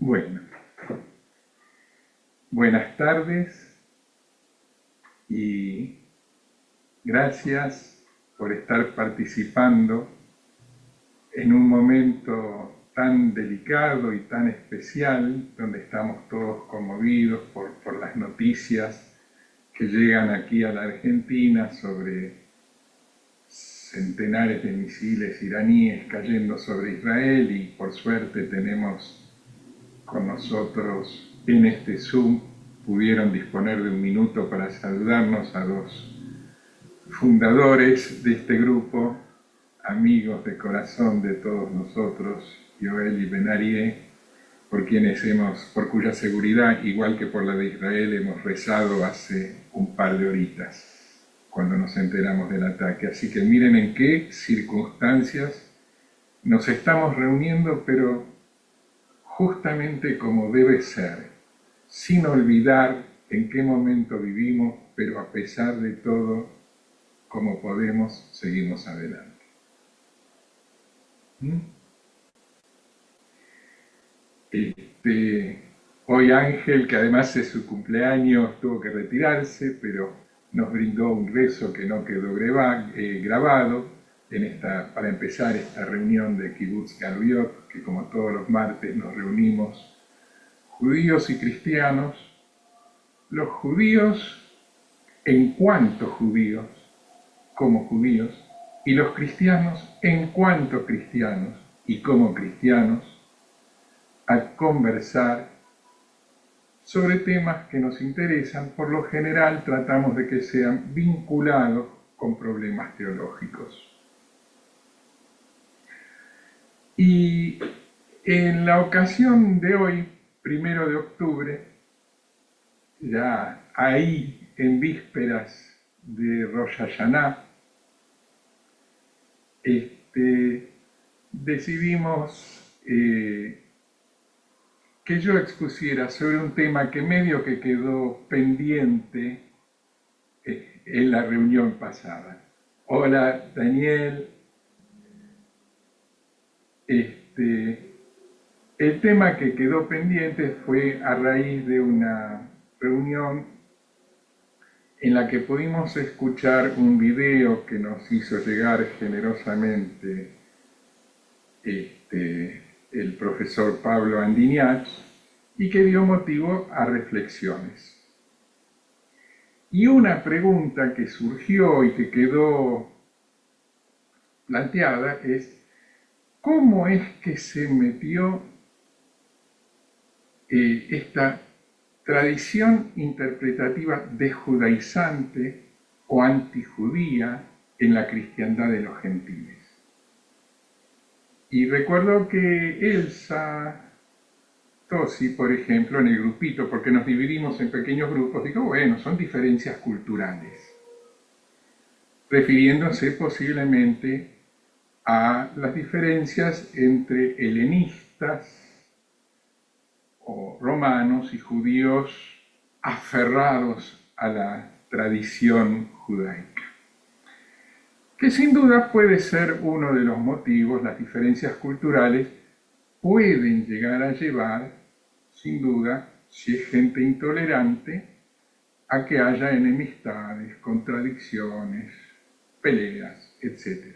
Bueno, buenas tardes y gracias por estar participando en un momento tan delicado y tan especial, donde estamos todos conmovidos por las noticias que llegan aquí a la Argentina sobre centenares de misiles iraníes cayendo sobre Israel, y por suerte tenemos con nosotros en este Zoom, pudieron disponer de un minuto para saludarnos a los fundadores de este grupo, amigos de corazón de todos nosotros, Yoel y Benarie, por cuya seguridad, igual que por la de Israel, hemos rezado hace un par de horitas, cuando nos enteramos del ataque. Así que miren en qué circunstancias nos estamos reuniendo, pero justamente como debe ser, sin olvidar en qué momento vivimos, pero a pesar de todo, como podemos, seguimos adelante. Hoy Ángel, que además es su cumpleaños, tuvo que retirarse, pero nos brindó un rezo que no quedó grabado para empezar esta reunión de Kibbutz Galuyot, que como todos los martes nos reunimos judíos y cristianos, los judíos en cuanto judíos, como judíos, y los cristianos en cuanto cristianos y como cristianos, a conversar sobre temas que nos interesan. Por lo general tratamos de que sean vinculados con problemas teológicos. Y en la ocasión de hoy, 1 de octubre, ya ahí en vísperas de Rosh Hashanah, decidimos que yo expusiera sobre un tema que medio que quedó pendiente en la reunión pasada. Hola, Daniel. El tema que quedó pendiente fue a raíz de una reunión en la que pudimos escuchar un video que nos hizo llegar generosamente el profesor Pablo Andiñach, y que dio motivo a reflexiones. Y una pregunta que surgió y que quedó planteada es: ¿cómo es que se metió esta tradición interpretativa desjudaizante o antijudía en la cristiandad de los gentiles? Y recuerdo que Elsa Tosi, por ejemplo, en el grupito, porque nos dividimos en pequeños grupos, dijo, bueno, son diferencias culturales, refiriéndose posiblemente a las diferencias entre helenistas o romanos y judíos aferrados a la tradición judaica, que sin duda puede ser uno de los motivos. Las diferencias culturales pueden llegar a llevar, sin duda, si es gente intolerante, a que haya enemistades, contradicciones, peleas, etc.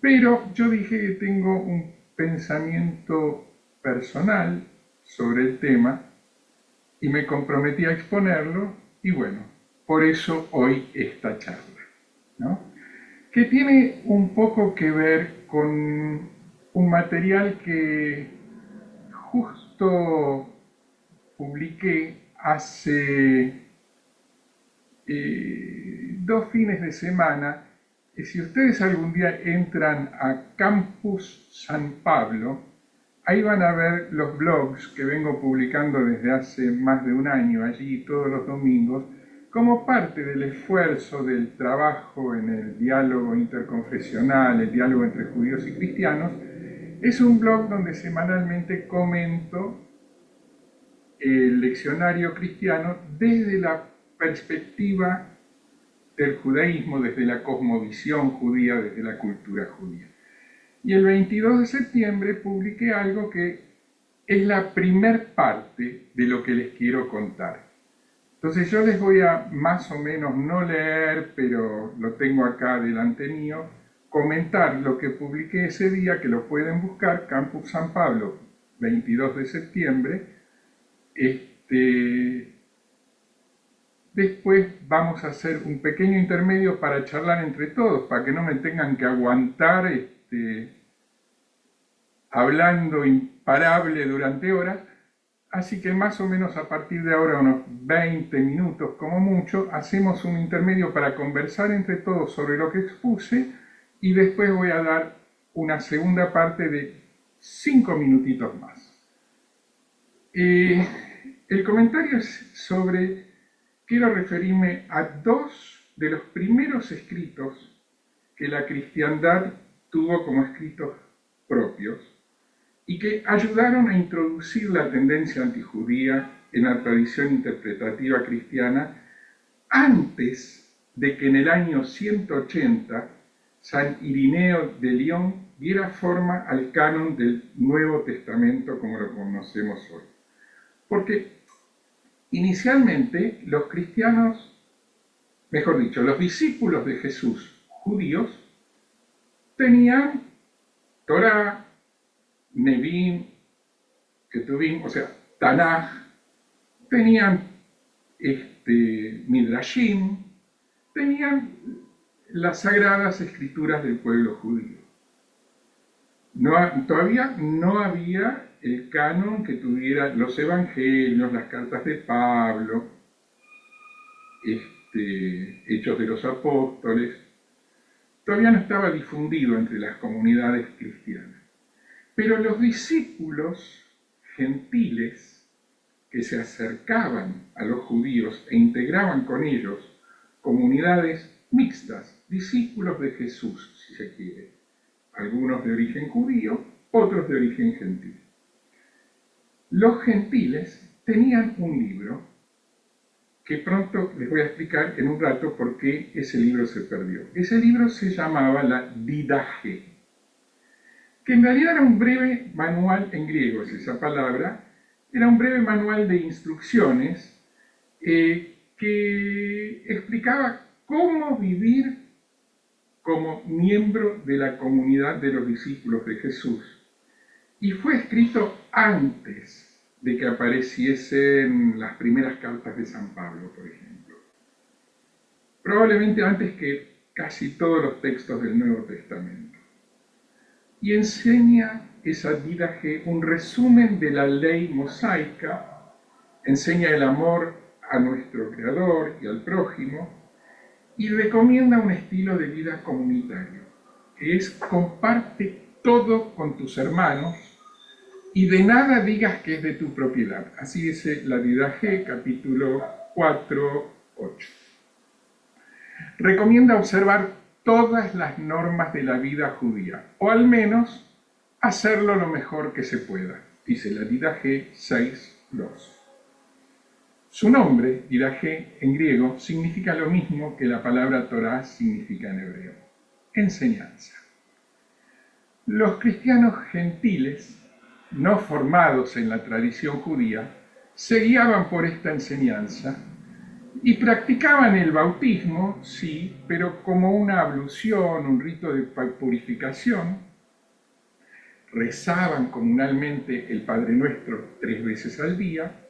Pero yo dije que tengo un pensamiento personal sobre el tema y me comprometí a exponerlo, y bueno, por eso hoy esta charla, ¿no? Que tiene un poco que ver con un material que justo publiqué hace 2 fines de semana. Si ustedes algún día entran a Campus San Pablo, ahí van a ver los blogs que vengo publicando desde hace más de un año allí todos los domingos, como parte del esfuerzo del trabajo en el diálogo interconfesional, el diálogo entre judíos y cristianos. Es un blog donde semanalmente comento el leccionario cristiano desde la perspectiva del judaísmo, desde la cosmovisión judía, desde la cultura judía. Y el 22 de septiembre publiqué algo que es la primer parte de lo que les quiero contar. Entonces yo les voy a más o menos no leer, pero lo tengo acá delante mío, comentar lo que publiqué ese día, que lo pueden buscar, Campus San Pablo, 22 de septiembre. Después vamos a hacer un pequeño intermedio para charlar entre todos, para que no me tengan que aguantar hablando imparable durante horas. Así que más o menos a partir de ahora, unos 20 minutos como mucho, hacemos un intermedio para conversar entre todos sobre lo que expuse y después voy a dar una segunda parte de 5 minutitos más. El comentario es sobre, quiero referirme a dos de los primeros escritos que la cristiandad tuvo como escritos propios y que ayudaron a introducir la tendencia antijudía en la tradición interpretativa cristiana antes de que en el año 180 San Irineo de Lyon diera forma al canon del Nuevo Testamento como lo conocemos hoy. Porque inicialmente los cristianos, mejor dicho, los discípulos de Jesús judíos, tenían Torá, Nevim, Ketuvim, o sea, Tanaj, tenían Midrashim, tenían las sagradas escrituras del pueblo judío. Todavía no había el canon que tuviera los evangelios, las cartas de Pablo, Hechos de los Apóstoles. Todavía no estaba difundido entre las comunidades cristianas. Pero los discípulos gentiles que se acercaban a los judíos e integraban con ellos comunidades mixtas, discípulos de Jesús, si se quiere, algunos de origen judío, otros de origen gentil. Los gentiles tenían un libro que pronto les voy a explicar en un rato por qué ese libro se perdió. Ese libro se llamaba la Didache, que en realidad era un breve manual, en griego es esa palabra, era un breve manual de instrucciones que explicaba cómo vivir como miembro de la comunidad de los discípulos de Jesús. Y fue escrito antes de que apareciesen las primeras cartas de San Pablo, por ejemplo. Probablemente antes que casi todos los textos del Nuevo Testamento. Y enseña esa Didache un resumen de la ley mosaica, enseña el amor a nuestro Creador y al prójimo, y recomienda un estilo de vida comunitario, que es comparte todo con tus hermanos y de nada digas que es de tu propiedad. Así dice la Didache, capítulo 4, 8. Recomienda observar todas las normas de la vida judía, o al menos hacerlo lo mejor que se pueda, dice la Didache 6.2. Su nombre, Didache, en griego, significa lo mismo que la palabra Torá significa en hebreo, enseñanza. Los cristianos gentiles, no formados en la tradición judía, se guiaban por esta enseñanza y practicaban el bautismo, sí, pero como una ablución, un rito de purificación. Rezaban comunalmente el Padre Nuestro 3 veces al día.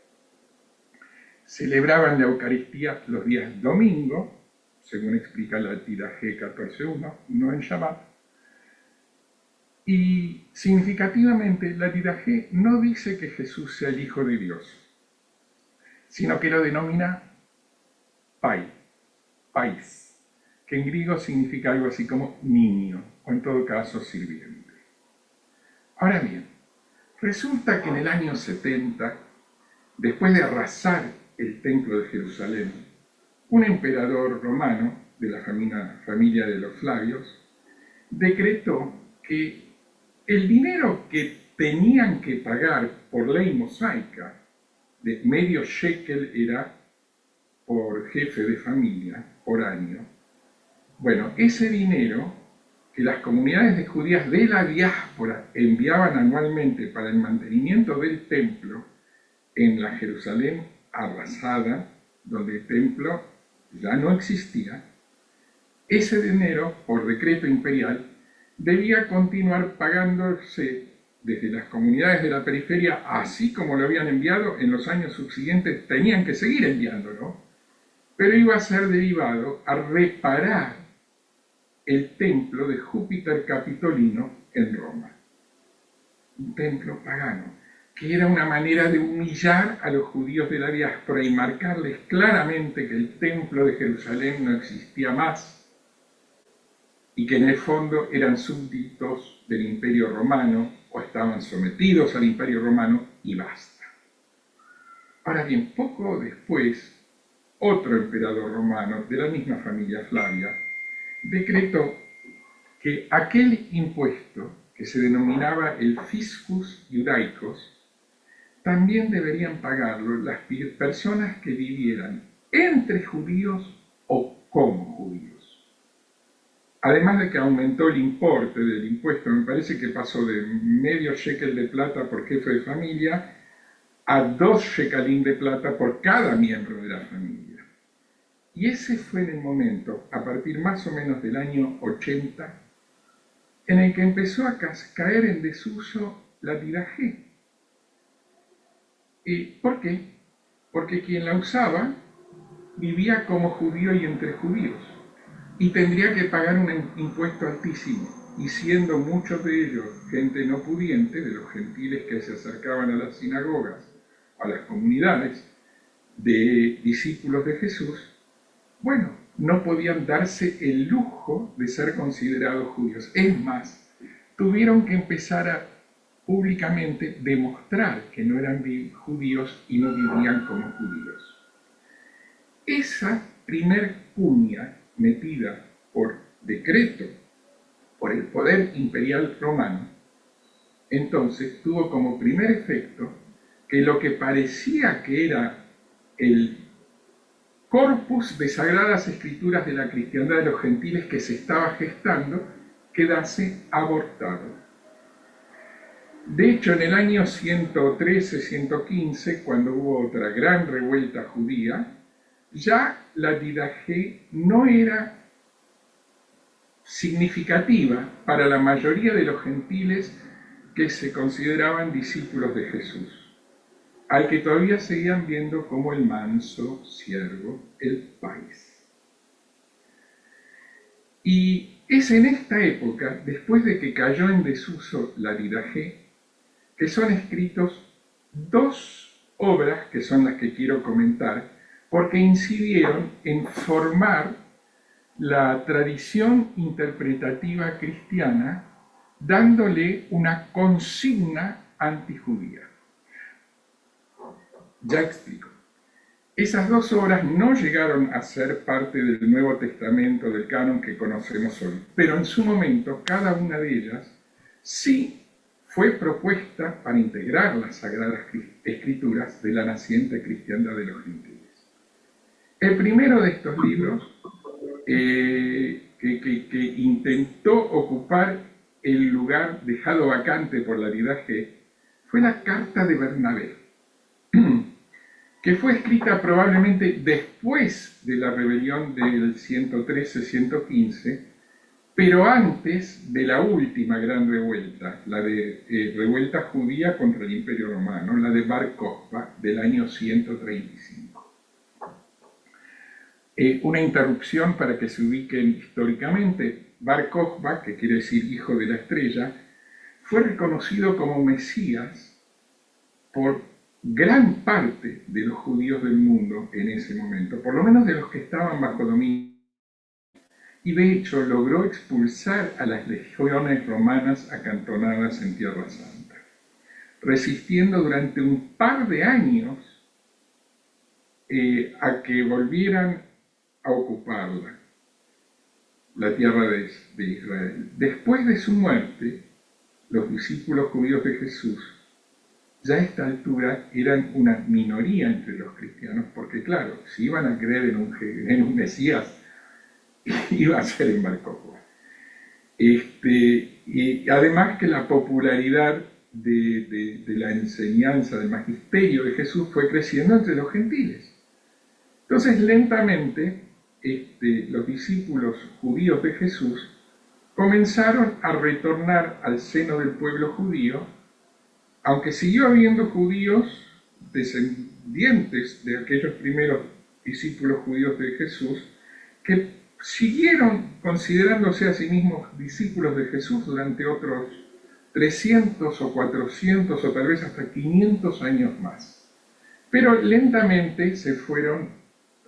Celebraban la Eucaristía los días domingo, según explica la Didache 14.1, no en Shabbat. Y significativamente la Didache no dice que Jesús sea el Hijo de Dios, sino que lo denomina pais, que en griego significa algo así como niño, o en todo caso sirviente. Ahora bien, resulta que en el año 70, después de arrasar el templo de Jerusalén, un emperador romano de la familia de los Flavios decretó que el dinero que tenían que pagar por ley mosaica, de medio shekel era por jefe de familia por año, bueno, ese dinero que las comunidades de judías de la diáspora enviaban anualmente para el mantenimiento del templo en la Jerusalén arrasada, donde el templo ya no existía, ese dinero, por decreto imperial, debía continuar pagándose desde las comunidades de la periferia, así como lo habían enviado en los años subsiguientes, tenían que seguir enviándolo, pero iba a ser derivado a reparar el templo de Júpiter Capitolino en Roma. Un templo pagano, que era una manera de humillar a los judíos de la diáspora y marcarles claramente que el templo de Jerusalén no existía más y que en el fondo eran súbditos del Imperio Romano o estaban sometidos al Imperio Romano y basta. Ahora bien, poco después, otro emperador romano de la misma familia Flavia decretó que aquel impuesto que se denominaba el fiscus iudaicos también deberían pagarlo las personas que vivieran entre judíos o como judíos. Además de que aumentó el importe del impuesto, me parece que pasó de medio shekel de plata por jefe de familia a 2 shekalín de plata por cada miembro de la familia. Y ese fue en el momento, a partir más o menos del año 80, en el que empezó a caer en desuso la dirajé. ¿Por qué? Porque quien la usaba vivía como judío y entre judíos, y tendría que pagar un impuesto altísimo, y siendo muchos de ellos gente no pudiente, de los gentiles que se acercaban a las sinagogas, a las comunidades de discípulos de Jesús, bueno, no podían darse el lujo de ser considerados judíos. Es más, tuvieron que empezar a públicamente demostrar que no eran judíos y no vivían como judíos. Esa primer cuña metida por decreto por el poder imperial romano, entonces tuvo como primer efecto que lo que parecía que era el corpus de sagradas escrituras de la cristiandad de los gentiles que se estaba gestando quedase abortado. De hecho, en el año 113-115, cuando hubo otra gran revuelta judía, ya la didajé no era significativa para la mayoría de los gentiles que se consideraban discípulos de Jesús, al que todavía seguían viendo como el manso siervo, el país. Y es en esta época, después de que cayó en desuso la didajé, que son escritos 2 obras que son las que quiero comentar, porque incidieron en formar la tradición interpretativa cristiana, dándole una consigna antijudía. Ya explico. Esas 2 obras no llegaron a ser parte del Nuevo Testamento, del canon que conocemos hoy, pero en su momento cada una de ellas sí fue propuesta para integrar las Sagradas Escrituras de la naciente cristiandad de los gentiles. El primero de estos libros, que intentó ocupar el lugar dejado vacante por la didajé, fue la Carta de Bernabé, que fue escrita probablemente después de la rebelión del 113-115, pero antes de la última gran revuelta, la de revuelta judía contra el Imperio Romano, la de Bar Kokhba del año 135. Una interrupción para que se ubiquen históricamente. Bar Kokhba, que quiere decir hijo de la estrella, fue reconocido como Mesías por gran parte de los judíos del mundo en ese momento, por lo menos de los que estaban bajo dominio, y de hecho logró expulsar a las legiones romanas acantonadas en Tierra Santa, resistiendo durante un par de años a que volvieran a ocuparla, la tierra de Israel. Después de su muerte, los discípulos judíos de Jesús ya a esta altura eran una minoría entre los cristianos, porque claro, si iban a creer en un Mesías, iba a ser en Bar Kokhba. Y además que la popularidad de la enseñanza del magisterio de Jesús fue creciendo entre los gentiles. Entonces, lentamente, los discípulos judíos de Jesús comenzaron a retornar al seno del pueblo judío, aunque siguió habiendo judíos descendientes de aquellos primeros discípulos judíos de Jesús, que siguieron considerándose a sí mismos discípulos de Jesús durante otros 300 o 400 o tal vez hasta 500 años más. Pero lentamente se fueron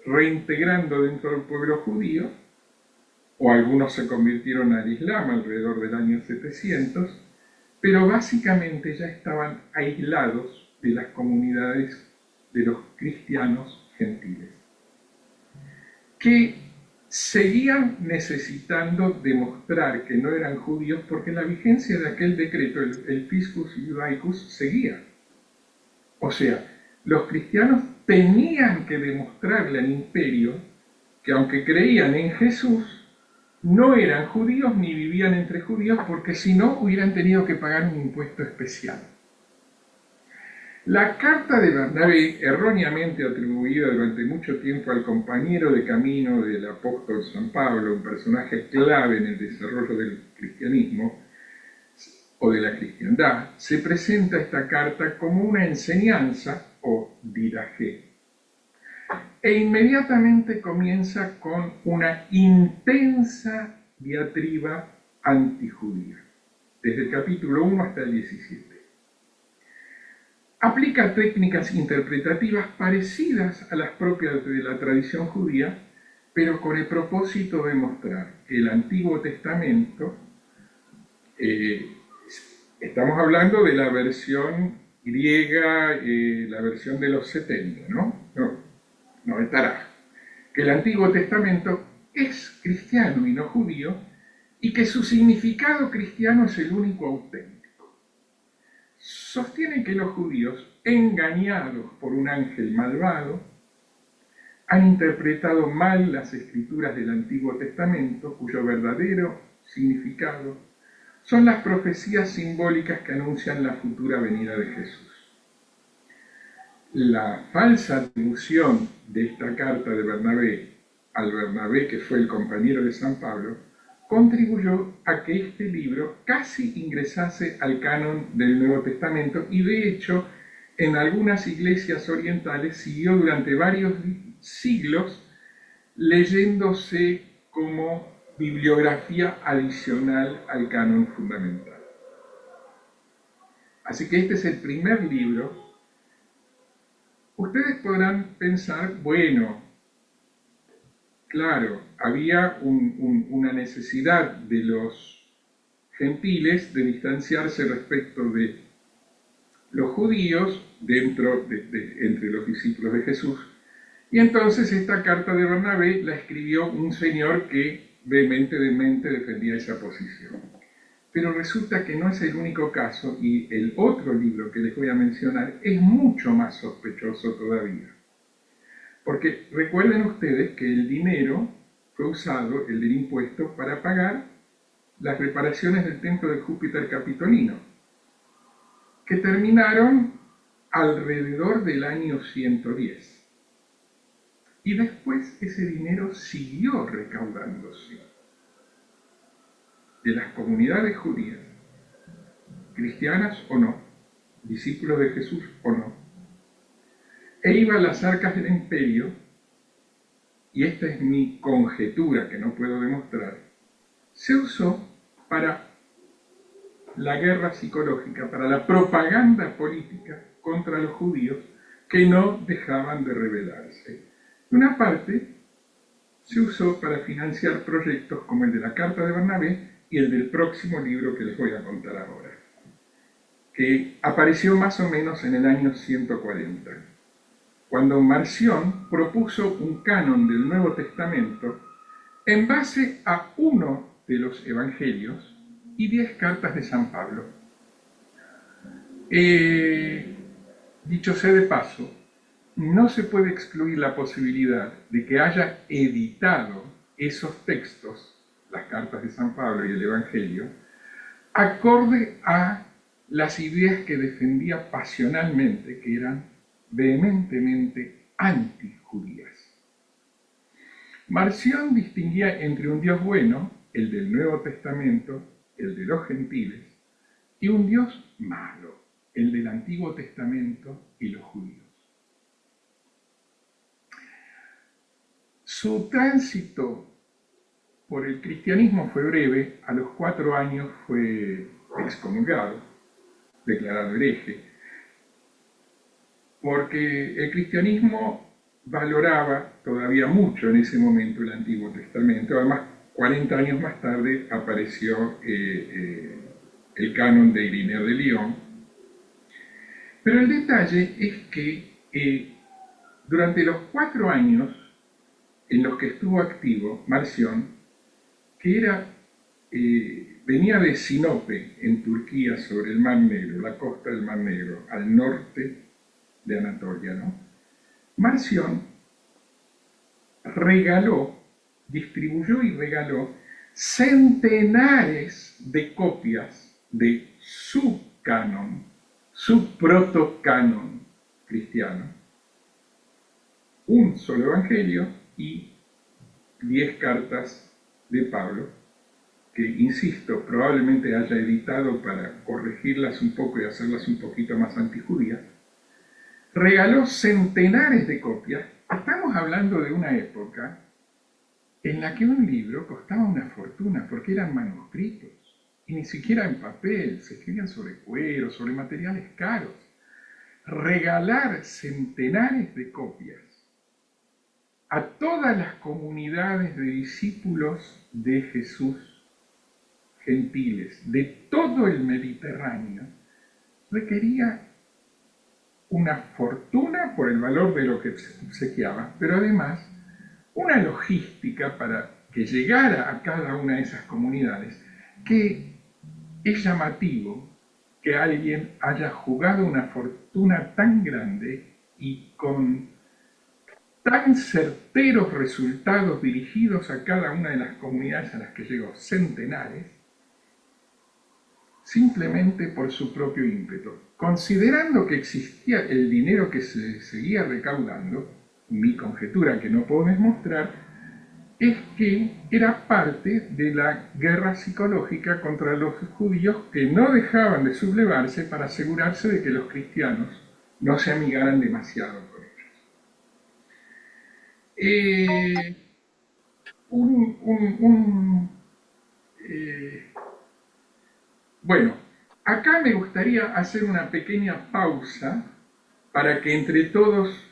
reintegrando dentro del pueblo judío, o algunos se convirtieron al Islam alrededor del año 700, pero básicamente ya estaban aislados de las comunidades de los cristianos gentiles, que seguían necesitando demostrar que no eran judíos porque la vigencia de aquel decreto, el Fiscus Judaicus, seguía. O sea, los cristianos tenían que demostrarle al imperio que aunque creían en Jesús, no eran judíos ni vivían entre judíos, porque si no hubieran tenido que pagar un impuesto especial. La carta de Bernabé, erróneamente atribuida durante mucho tiempo al compañero de camino del apóstol San Pablo, un personaje clave en el desarrollo del cristianismo o de la cristiandad, se presenta esta carta como una enseñanza o dirajé. E inmediatamente comienza con una intensa diatriba antijudía, desde el capítulo 1 hasta el 17. Aplica técnicas interpretativas parecidas a las propias de la tradición judía, pero con el propósito de mostrar que el Antiguo Testamento, estamos hablando de la versión griega, la versión de los 70, no estará, que el Antiguo Testamento es cristiano y no judío, y que su significado cristiano es el único auténtico. Sostiene que los judíos, engañados por un ángel malvado, han interpretado mal las escrituras del Antiguo Testamento, cuyo verdadero significado son las profecías simbólicas que anuncian la futura venida de Jesús. La falsa atribución de esta carta de Bernabé al Bernabé que fue el compañero de San Pablo contribuyó a que este libro casi ingresase al canon del Nuevo Testamento y de hecho en algunas iglesias orientales siguió durante varios siglos leyéndose como bibliografía adicional al canon fundamental. Así que este es el primer libro. Ustedes podrán pensar, bueno, claro, había una necesidad de los gentiles de distanciarse respecto de los judíos entre los discípulos de Jesús. Y entonces esta carta de Bernabé la escribió un señor que vehementemente defendía esa posición. Pero resulta que no es el único caso y el otro libro que les voy a mencionar es mucho más sospechoso todavía. Porque recuerden ustedes que el dinero fue usado, el del impuesto, para pagar las reparaciones del templo de Júpiter Capitolino, que terminaron alrededor del año 110. Y después ese dinero siguió recaudándose de las comunidades judías, cristianas o no, discípulos de Jesús o no, e iba a las arcas del imperio, y esta es mi conjetura que no puedo demostrar, se usó para la guerra psicológica, para la propaganda política contra los judíos que no dejaban de rebelarse. Una parte se usó para financiar proyectos como el de la Carta de Bernabé y el del próximo libro que les voy a contar ahora, que apareció más o menos en el año 140, cuando Marción propuso un canon del Nuevo Testamento en base a uno de los evangelios y 10 cartas de San Pablo. Dicho sea de paso, no se puede excluir la posibilidad de que haya editado esos textos las cartas de San Pablo y el Evangelio, acorde a las ideas que defendía pasionalmente, que eran vehementemente antijudías. Marción distinguía entre un Dios bueno, el del Nuevo Testamento, el de los gentiles, y un Dios malo, el del Antiguo Testamento y los judíos. Su tránsito por el cristianismo fue breve. A los 4 años fue excomulgado, declarado hereje, porque el cristianismo valoraba todavía mucho en ese momento el Antiguo Testamento. Además, 40 años más tarde apareció el canon de Irineo de Lyon. Pero el detalle es que durante los 4 años en los que estuvo activo, Marción, que venía de Sinope, en Turquía, sobre el Mar Negro, la costa del Mar Negro, al norte de Anatolia, ¿no? Marción distribuyó y regaló centenares de copias de su canon, su protocanon cristiano, un solo evangelio y 10 cartas de Pablo, que, insisto, probablemente haya editado para corregirlas un poco y hacerlas un poquito más antijudías. Regaló centenares de copias. Estamos hablando de una época en la que un libro costaba una fortuna, porque eran manuscritos, y ni siquiera en papel, se escribían sobre cuero, sobre materiales caros. Regalar centenares de copias a todas las comunidades de discípulos de Jesús, gentiles, de todo el Mediterráneo, requería una fortuna por el valor de lo que se obsequiaba, pero además una logística para que llegara a cada una de esas comunidades, que es llamativo que alguien haya jugado una fortuna tan grande y con tan certeros resultados dirigidos a cada una de las comunidades a las que llegó, centenares, simplemente por su propio ímpetu. Considerando que existía el dinero que se seguía recaudando, mi conjetura, que no puedo demostrar, es que era parte de la guerra psicológica contra los judíos, que no dejaban de sublevarse para asegurarse de que los cristianos no se amigaran demasiado con ellos. Bueno, acá me gustaría hacer una pequeña pausa para que entre todos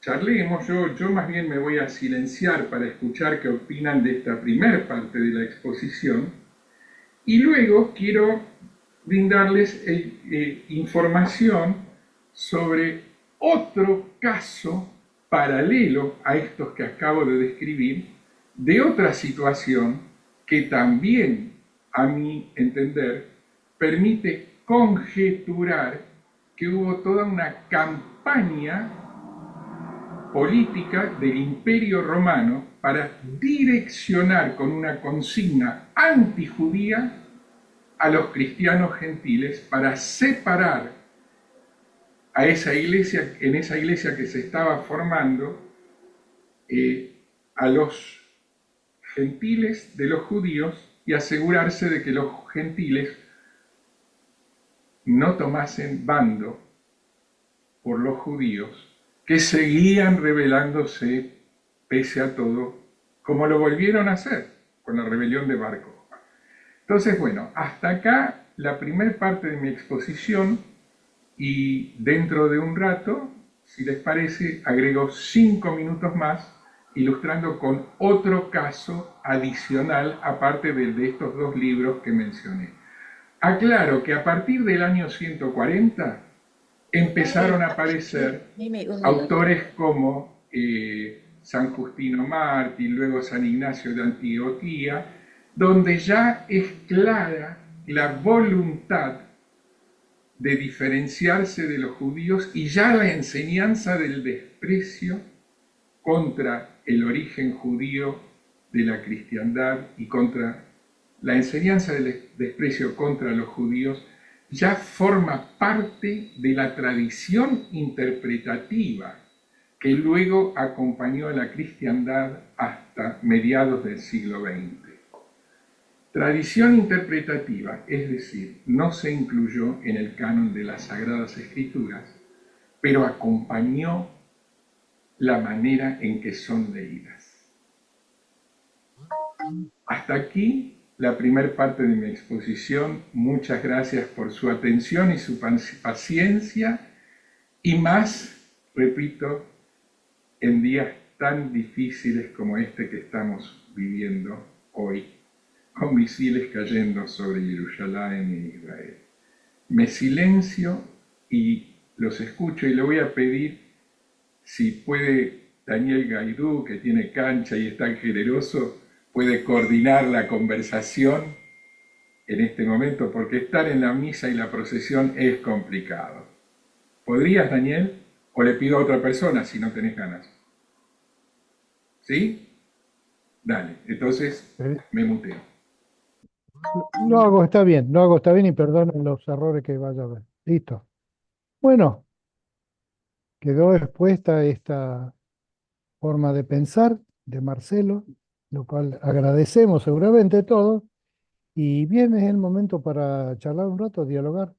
charlemos. Yo más bien me voy a silenciar para escuchar qué opinan de esta primera parte de la exposición, y luego quiero brindarles información sobre otro caso paralelo a estos que acabo de describir, de otra situación que también, a mi entender, permite conjeturar que hubo toda una campaña política del Imperio Romano para direccionar con una consigna antijudía a los cristianos gentiles, para separar a esa iglesia, en esa iglesia que se estaba formando, a los gentiles de los judíos, y asegurarse de que los gentiles no tomasen bando por los judíos, que seguían rebelándose pese a todo, como lo volvieron a hacer con la rebelión de Bar Kokhba. Entonces, bueno, hasta acá la primera parte de mi exposición, y dentro de un rato, si les parece, agrego 5 minutos más ilustrando con otro caso adicional, aparte de estos 2 libros que mencioné. Aclaro que a partir del año 140 empezaron a aparecer autores como San Justino Mártir, luego San Ignacio de Antioquía, donde ya es clara la voluntad de diferenciarse de los judíos, y ya la enseñanza del desprecio contra el origen judío de la cristiandad y contra la enseñanza del desprecio contra los judíos ya forma parte de la tradición interpretativa que luego acompañó a la cristiandad hasta mediados del siglo XX. Tradición interpretativa, es decir, no se incluyó en el canon de las Sagradas Escrituras, pero acompañó la manera en que son leídas. Hasta aquí la primera parte de mi exposición. Muchas gracias por su atención y su paciencia, y más, repito, en días tan difíciles como este que estamos viviendo hoy, con misiles cayendo sobre Jerusalén y Israel. Me silencio y los escucho, y le voy a pedir si puede Daniel Gaidú, que tiene cancha y es tan generoso, puede coordinar la conversación en este momento, porque estar en la misa y la procesión es complicado. ¿Podrías, Daniel? O le pido a otra persona si no tenés ganas. ¿Sí? Dale, entonces me muteo. Lo hago, está bien y perdonen los errores que vaya a haber. Listo. Bueno, quedó expuesta esta forma de pensar de Marcelo, lo cual agradecemos seguramente todos. Y bien, es el momento para charlar un rato, dialogar,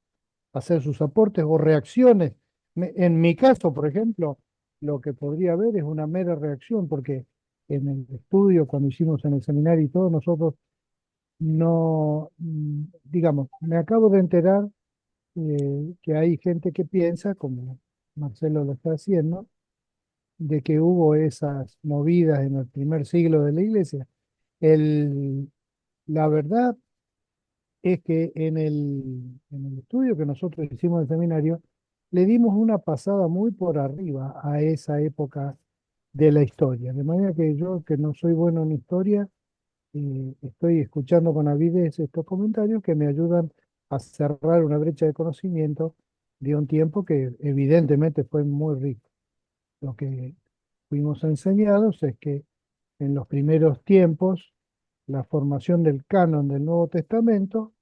hacer sus aportes o reacciones. En mi caso, por ejemplo, lo que podría haber es una mera reacción, porque en el estudio, cuando hicimos en el seminario y todo, nosotros no, digamos, me acabo de enterar que hay gente que piensa, como Marcelo lo está haciendo, de que hubo esas movidas en el primer siglo de la iglesia. El, la verdad es que en el estudio que nosotros hicimos en el seminario, le dimos una pasada muy por arriba a esa época de la historia. De manera que yo, que no soy bueno en historia, estoy escuchando con avidez estos comentarios que me ayudan a cerrar una brecha de conocimiento de un tiempo que evidentemente fue muy rico. Lo que fuimos enseñados es que en los primeros tiempos la formación del canon del Nuevo Testamento,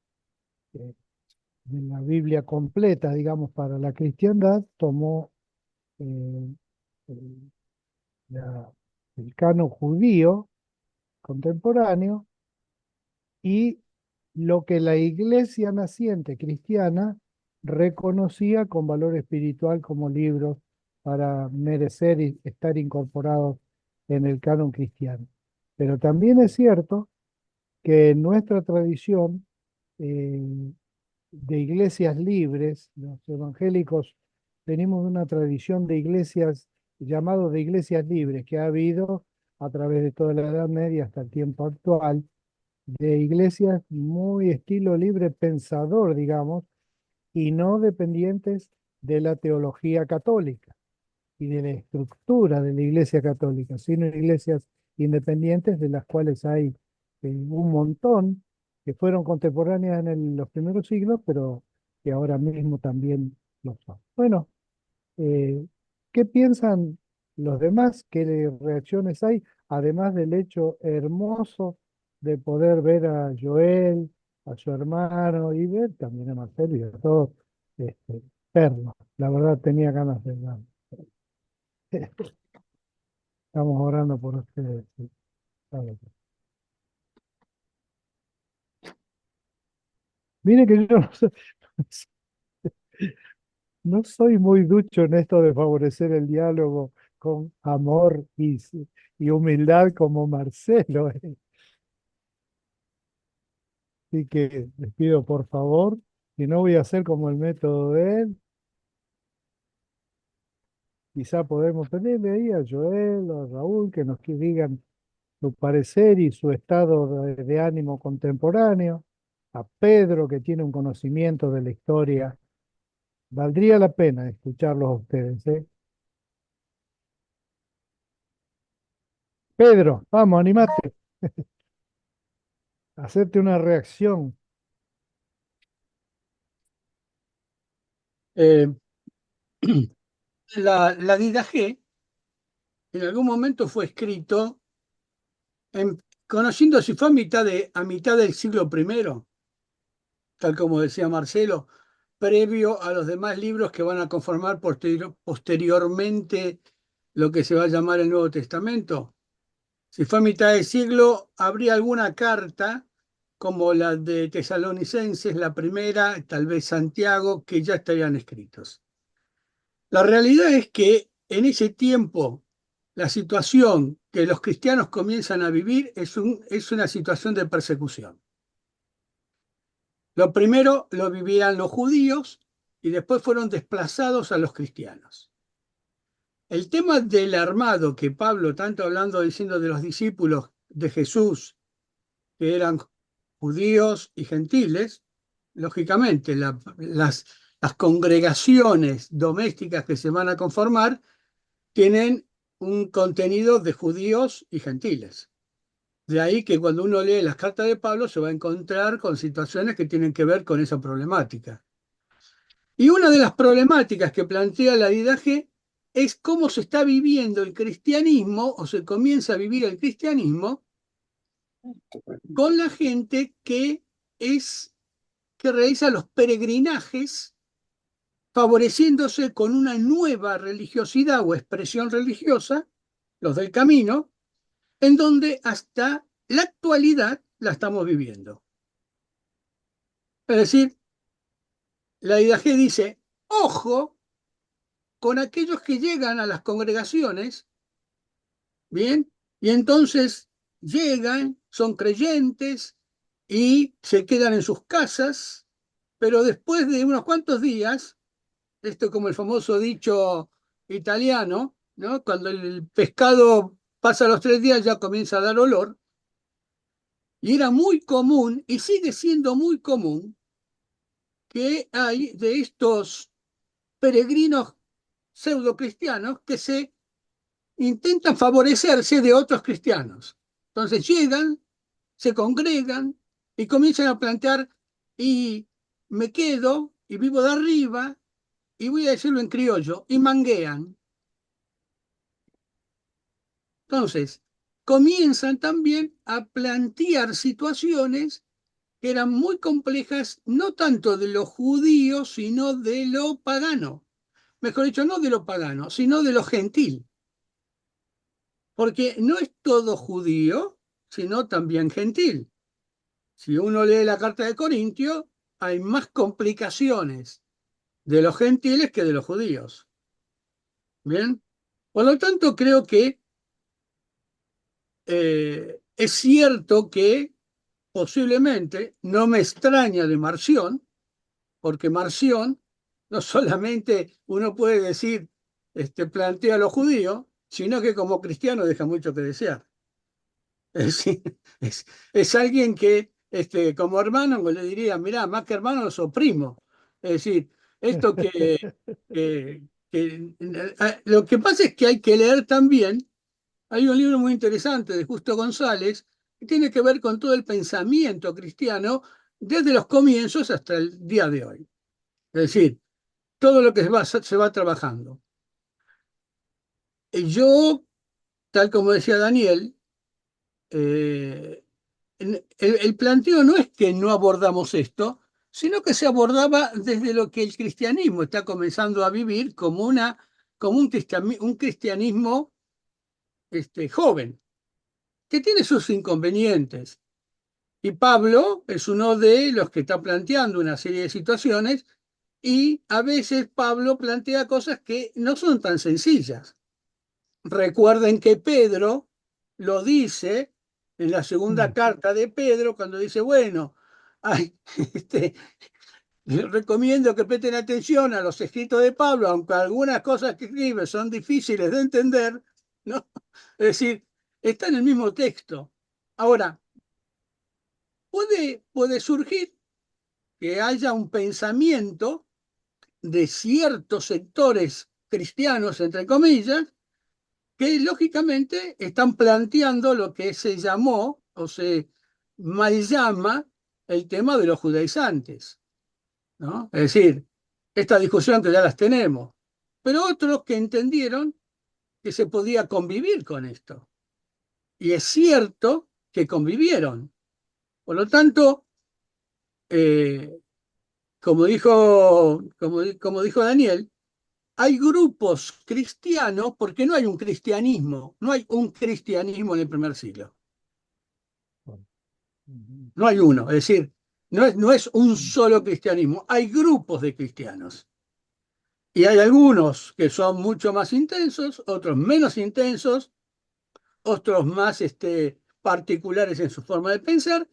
de la Biblia completa, digamos, para la cristiandad, tomó eh, el, la- el canon judío contemporáneo y lo que la iglesia naciente cristiana reconocía con valor espiritual como libros para merecer y estar incorporados en el canon cristiano. Pero también es cierto que en nuestra tradición eh, de iglesias libres, los evangélicos venimos de una tradición de iglesias, llamado de iglesias libres, que ha habido a través de toda la Edad Media hasta el tiempo actual, de iglesias muy estilo libre pensador, digamos, y no dependientes de la teología católica y de la estructura de la Iglesia Católica, sino iglesias independientes de las cuales hay un montón que fueron contemporáneas en los primeros siglos, pero que ahora mismo también lo son. Bueno, eh, ¿qué piensan los demás? ¿Qué reacciones hay? Además del hecho hermoso de poder ver a Joel, a su hermano y ver también a Marcelo y a todos, verlos. La verdad tenía ganas de verlos. Estamos orando por ustedes. Sí, sabe. Mire que yo no soy muy ducho en esto de favorecer el diálogo con amor y humildad como Marcelo. Así que les pido por favor, que no voy a hacer como el método de él. Quizá podemos pedirle ahí a Joel o a Raúl que nos digan su parecer y su estado de ánimo contemporáneo. A Pedro, que tiene un conocimiento de la historia. Valdría la pena escucharlos a ustedes, ¿eh? Pedro, vamos, animate, hacerte una reacción. Eh, la Didache en algún momento fue escrito en conociendo si fue a mitad del siglo primero, tal como decía Marcelo, previo a los demás libros que van a conformar posteriormente lo que se va a llamar el Nuevo Testamento. Si fue a mitad del siglo, habría alguna carta como la de Tesalonicenses, la primera, tal vez Santiago, que ya estarían escritos. La realidad es que en ese tiempo la situación que los cristianos comienzan a vivir es una situación de persecución. Lo primero lo vivían los judíos y después fueron desplazados a los cristianos. El tema del armado que Pablo, tanto hablando diciendo de los discípulos de Jesús, que eran judíos y gentiles, lógicamente las congregaciones domésticas que se van a conformar tienen un contenido de judíos y gentiles. De ahí que cuando uno lee las cartas de Pablo se va a encontrar con situaciones que tienen que ver con esa problemática. Y una de las problemáticas que plantea la Didache es cómo se está viviendo el cristianismo, o se comienza a vivir el cristianismo, con la gente que realiza los peregrinajes, favoreciéndose con una nueva religiosidad o expresión religiosa, los del camino, en donde hasta la actualidad la estamos viviendo. Es decir, la Didache dice, ojo con aquellos que llegan a las congregaciones, ¿bien? Y entonces llegan, son creyentes y se quedan en sus casas, pero después de unos cuantos días, esto como el famoso dicho italiano, ¿no? Cuando el pescado pasa los 3 días ya comienza a dar olor, y era muy común, y sigue siendo muy común, que hay de estos peregrinos pseudo cristianos que se intentan favorecerse de otros cristianos. Entonces llegan, se congregan y comienzan a plantear, y me quedo y vivo de arriba, y voy a decirlo en criollo, y manguean. Entonces, comienzan también a plantear situaciones que eran muy complejas, no tanto de lo judío, sino de lo pagano. Mejor dicho, no de lo pagano, sino de lo gentil. Porque no es todo judío, sino también gentil. Si uno lee la carta de Corintios, hay más complicaciones de los gentiles que de los judíos. Bien, por lo tanto, creo que es cierto que posiblemente, no me extraña de Marción, porque Marción no solamente uno puede decir, plantea a los judíos, sino que como cristiano deja mucho que desear. Es decir, es alguien que como hermano le diría, mirá, más que hermano, sos primo. Es decir, esto lo que pasa es que hay que leer también. Hay un libro muy interesante de Justo González que tiene que ver con todo el pensamiento cristiano desde los comienzos hasta el día de hoy. Es decir, todo lo que se va trabajando. Yo, tal como decía Daniel, el planteo no es que no abordamos esto, sino que se abordaba desde lo que el cristianismo está comenzando a vivir como un cristianismo joven, que tiene sus inconvenientes. Y Pablo es uno de los que está planteando una serie de situaciones, y a veces Pablo plantea cosas que no son tan sencillas. Recuerden que Pedro lo dice en la segunda carta de Pedro, cuando dice, bueno, ay, recomiendo que presten atención a los escritos de Pablo, aunque algunas cosas que escribe son difíciles de entender, ¿no? Es decir, está en el mismo texto. Ahora, puede surgir que haya un pensamiento de ciertos sectores cristianos, entre comillas, que lógicamente están planteando lo que se llamó o se mal llama el tema de los judaizantes, ¿no? Es decir, esta discusión que ya las tenemos, pero otros que entendieron que se podía convivir con esto. Y es cierto que convivieron. Por lo tanto, como dijo Daniel, hay grupos cristianos porque no hay un cristianismo, no hay un cristianismo en el primer siglo. No hay uno, es decir, no es un solo cristianismo, hay grupos de cristianos. Y hay algunos que son mucho más intensos, otros menos intensos, otros más particulares en su forma de pensar,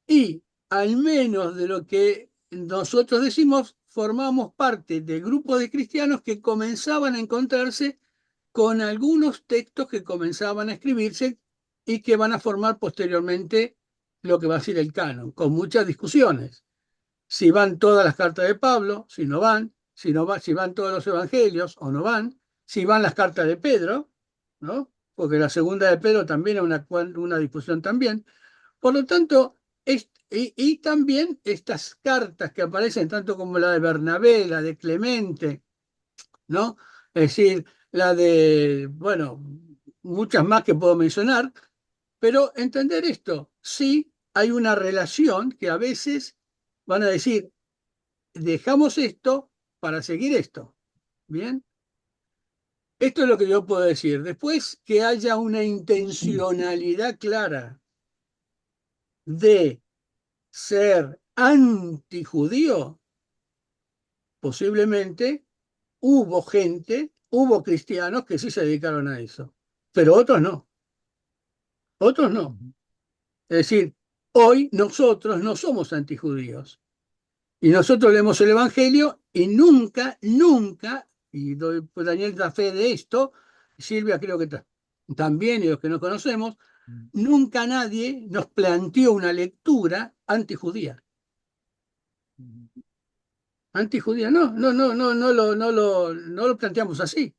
y al menos de lo que nosotros decimos, formamos parte del grupo de cristianos que comenzaban a encontrarse con algunos textos que comenzaban a escribirse y que van a formar posteriormente lo que va a ser el canon, con muchas discusiones. Si van todas las cartas de Pablo, si no van, si van todos los evangelios o no van, si van las cartas de Pedro, ¿no? Porque la segunda de Pedro también es una discusión también. Por lo tanto, y también estas cartas que aparecen, tanto como la de Bernabé, la de Clemente, ¿no? Es decir, la de, bueno, muchas más que puedo mencionar, pero entender esto, sí hay una relación que a veces van a decir, dejamos esto para seguir esto, ¿bien? Esto es lo que yo puedo decir. Después que haya una intencionalidad clara de ser antijudío, posiblemente hubo cristianos que sí se dedicaron a eso, pero otros no. Es decir, hoy nosotros no somos antijudíos y nosotros leemos el Evangelio y nunca, nunca, y pues Daniel da fe de esto, Silvia creo que también y los que nos conocemos, nunca nadie nos planteó una lectura antijudía. Antijudía, no lo planteamos así.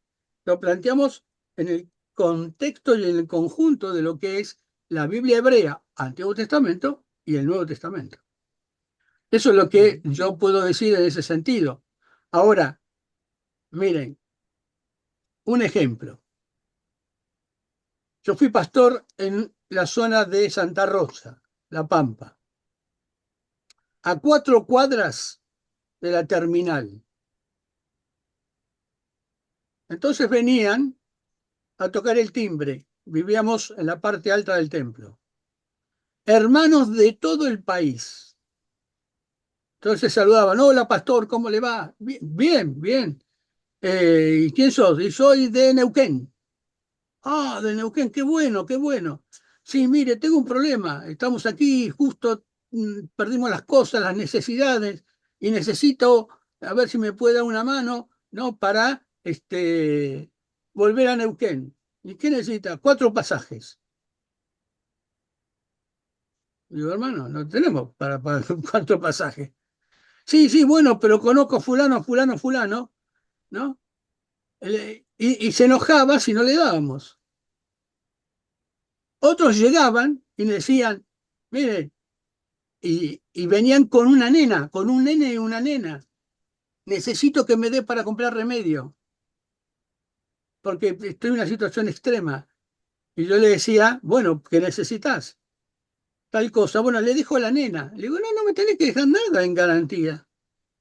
Lo planteamos en el contexto y en el conjunto de lo que es la Biblia hebrea, Antiguo Testamento y el Nuevo Testamento. Eso es lo que yo puedo decir en ese sentido. Ahora, miren, un ejemplo. Yo fui pastor en la zona de Santa Rosa, La Pampa, a 4 cuadras de la terminal. Entonces venían a tocar el timbre. Vivíamos en la parte alta del templo. Hermanos de todo el país. Entonces saludaban, hola pastor, ¿cómo le va? Bien, bien, bien. ¿Y quién sos? Y soy de Neuquén. Ah, de Neuquén, qué bueno, qué bueno. Sí, mire, tengo un problema. Estamos aquí, justo perdimos las cosas, las necesidades, y necesito a ver si me puede dar una mano, ¿no? Para volver a Neuquén. ¿Y qué necesita? 4 pasajes. Digo, hermano, no tenemos para 4 pasajes. Sí, sí, bueno, pero conozco fulano, fulano, fulano, ¿no? Y se enojaba si no le dábamos. Otros llegaban y me decían, mire, y venían con una nena, con un nene y una nena. Necesito que me dé para comprar remedio, porque estoy en una situación extrema. Y yo le decía, bueno, ¿qué necesitas? Tal cosa. Bueno, le dejo a la nena. Le digo, no, no me tenés que dejar nada en garantía.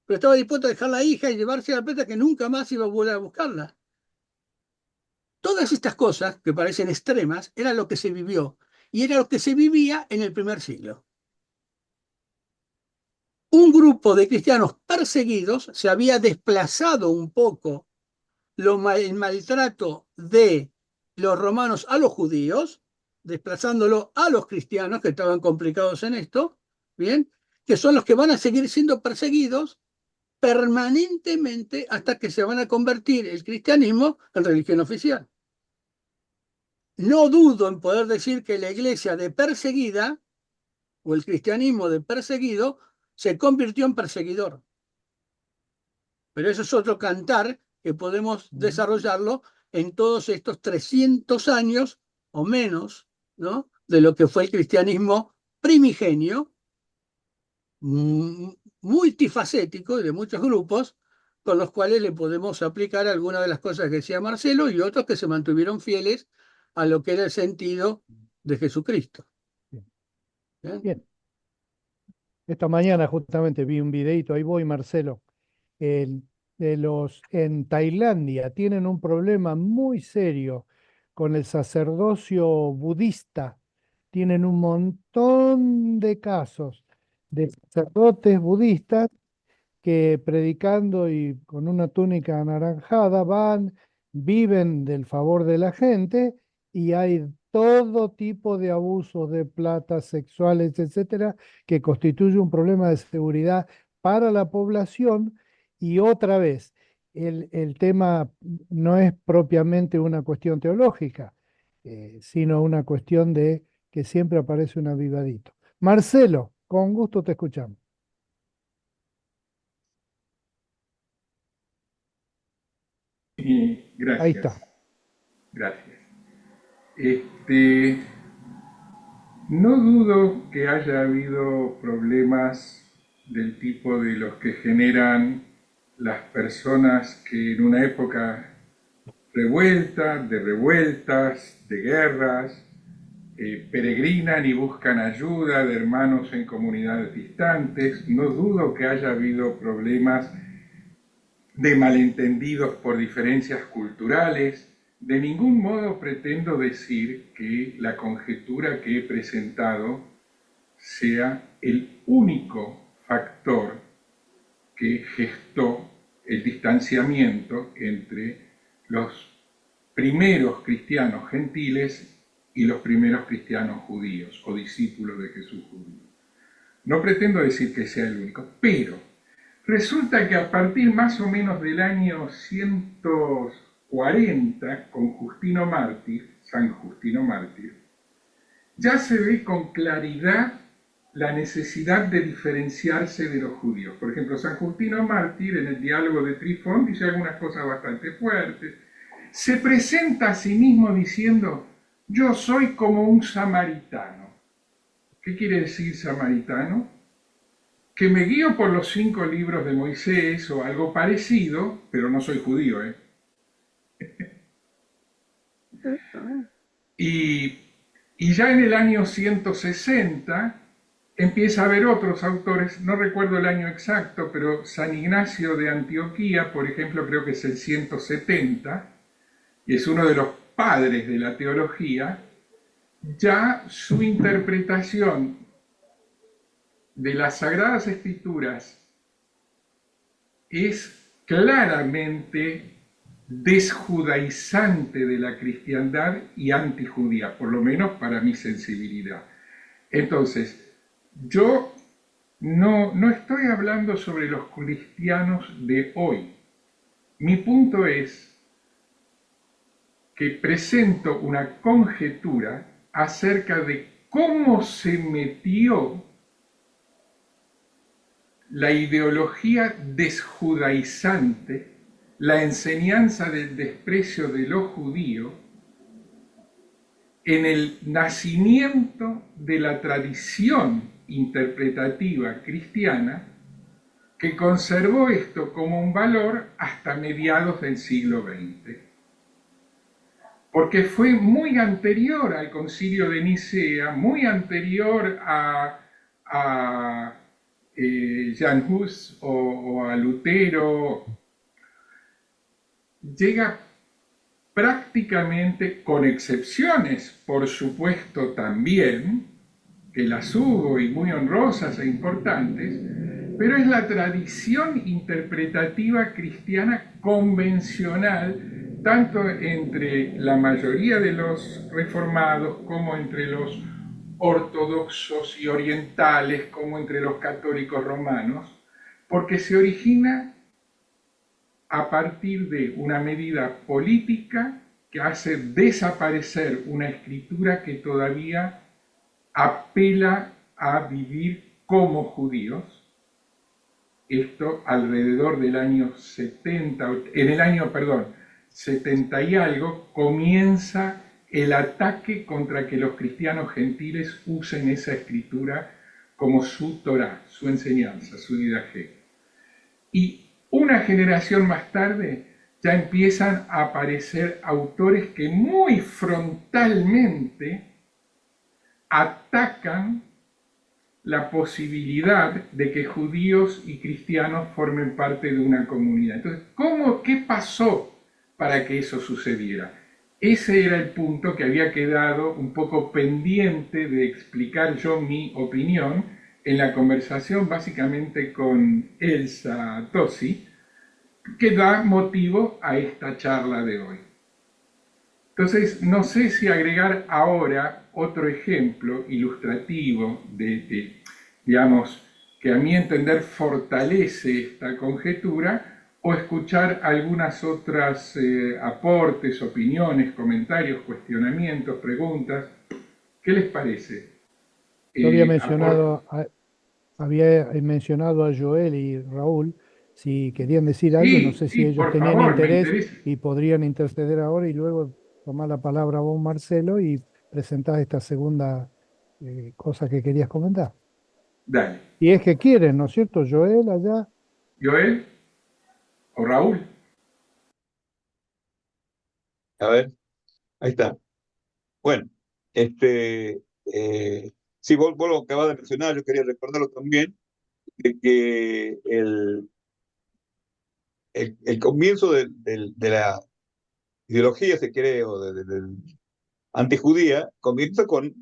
Pero estaba dispuesto a dejar la hija y llevarse la plata que nunca más iba a volver a buscarla. Todas estas cosas que parecen extremas era lo que se vivió y era lo que se vivía en el primer siglo. Un grupo de cristianos perseguidos se había desplazado un poco el maltrato de los romanos a los judíos, desplazándolo a los cristianos que estaban complicados en esto, ¿bien? Que son los que van a seguir siendo perseguidos permanentemente hasta que se van a convertir el cristianismo en religión oficial. No dudo en poder decir que la iglesia de perseguida o el cristianismo de perseguido se convirtió en perseguidor. Pero eso es otro cantar que podemos desarrollarlo en todos estos 300 años o menos, ¿no? De lo que fue el cristianismo primigenio, multifacético y de muchos grupos, con los cuales le podemos aplicar algunas de las cosas que decía Marcelo y otros que se mantuvieron fieles a lo que era el sentido de Jesucristo. ¿eh? Bien, esta mañana justamente vi un videito, ahí voy Marcelo, el- en Tailandia tienen un problema muy serio con el sacerdocio budista. Tienen un montón de casos de sacerdotes budistas que predicando y con una túnica anaranjada van, viven del favor de la gente y hay todo tipo de abusos de plata, sexuales, etcétera, que constituye un problema de seguridad para la población. Y otra vez, el tema no es propiamente una cuestión teológica, sino una cuestión de que siempre aparece un avivadito. Marcelo, con gusto te escuchamos. Y Ahí gracias, está. gracias. Este, no dudo que haya habido problemas del tipo de los que generan las personas que en una época de revueltas, de guerras, peregrinan y buscan ayuda de hermanos en comunidades distantes. No dudo que haya habido problemas de malentendidos por diferencias culturales. De ningún modo pretendo decir que la conjetura que he presentado sea el único factor que gestó el distanciamiento entre los primeros cristianos gentiles y los primeros cristianos judíos o discípulos de Jesús judíos. No pretendo decir que sea el único, pero resulta que a partir más o menos del año 140, con Justino Mártir, San Justino Mártir, ya se ve con claridad la necesidad de diferenciarse de los judíos. Por ejemplo, San Justino Mártir en el diálogo de Trifón dice algunas cosas bastante fuertes. Se presenta a sí mismo diciendo, yo soy como un samaritano. ¿Qué quiere decir samaritano? Que me guío por los 5 libros de Moisés o algo parecido, pero no soy judío, ¿eh? Y, y ya en el año 160 empieza a haber otros autores, no recuerdo el año exacto, pero San Ignacio de Antioquía, por ejemplo, creo que es el 170, y es uno de los padres de la teología, ya su interpretación de las Sagradas Escrituras es claramente desjudaizante de la cristiandad y antijudía, por lo menos para mi sensibilidad. Entonces, yo no estoy hablando sobre los cristianos de hoy. Mi punto es que presento una conjetura acerca de cómo se metió la ideología desjudaizante, la enseñanza del desprecio de lo judío, en el nacimiento de la tradición interpretativa cristiana que conservó esto como un valor hasta mediados del siglo XX. Porque fue muy anterior al Concilio de Nicea, muy anterior a Jan Hus o a Lutero, llega prácticamente, con excepciones, por supuesto también, que las hubo y muy honrosas e importantes, pero es la tradición interpretativa cristiana convencional, tanto entre la mayoría de los reformados como entre los ortodoxos y orientales, como entre los católicos romanos, porque se origina a partir de una medida política que hace desaparecer una escritura que todavía apela a vivir como judíos. Esto alrededor del año 70, en el año, 70 y algo, comienza el ataque contra que los cristianos gentiles usen esa escritura como su Torá, su enseñanza, su didaje. Y una generación más tarde ya empiezan a aparecer autores que muy frontalmente atacan la posibilidad de que judíos y cristianos formen parte de una comunidad. Entonces, qué pasó para que eso sucediera? Ese era el punto que había quedado un poco pendiente de explicar yo mi opinión en la conversación básicamente con Elsa Tosi, que da motivo a esta charla de hoy. Entonces, no sé si agregar ahora otro ejemplo ilustrativo digamos, que a mi entender fortalece esta conjetura, o escuchar algunas otras aportes, opiniones, comentarios, cuestionamientos, preguntas. ¿Qué les parece? Yo había Aport mencionado a Joel y Raúl si querían decir algo, no Sí, sé si sí, ellos por tenían favor, me interés interesa. y podrían interceder ahora y luego tomar la palabra vos, Marcelo, y presentar esta segunda cosa que querías comentar. Dale. Y es que quieren, ¿no es cierto, Joel, allá? ¿Joel o Raúl? A ver, ahí está. Bueno, este, sí, vos lo acabas de mencionar, yo quería recordarlo también, de que el comienzo de la ideología, se cree, o del antijudía, comienza con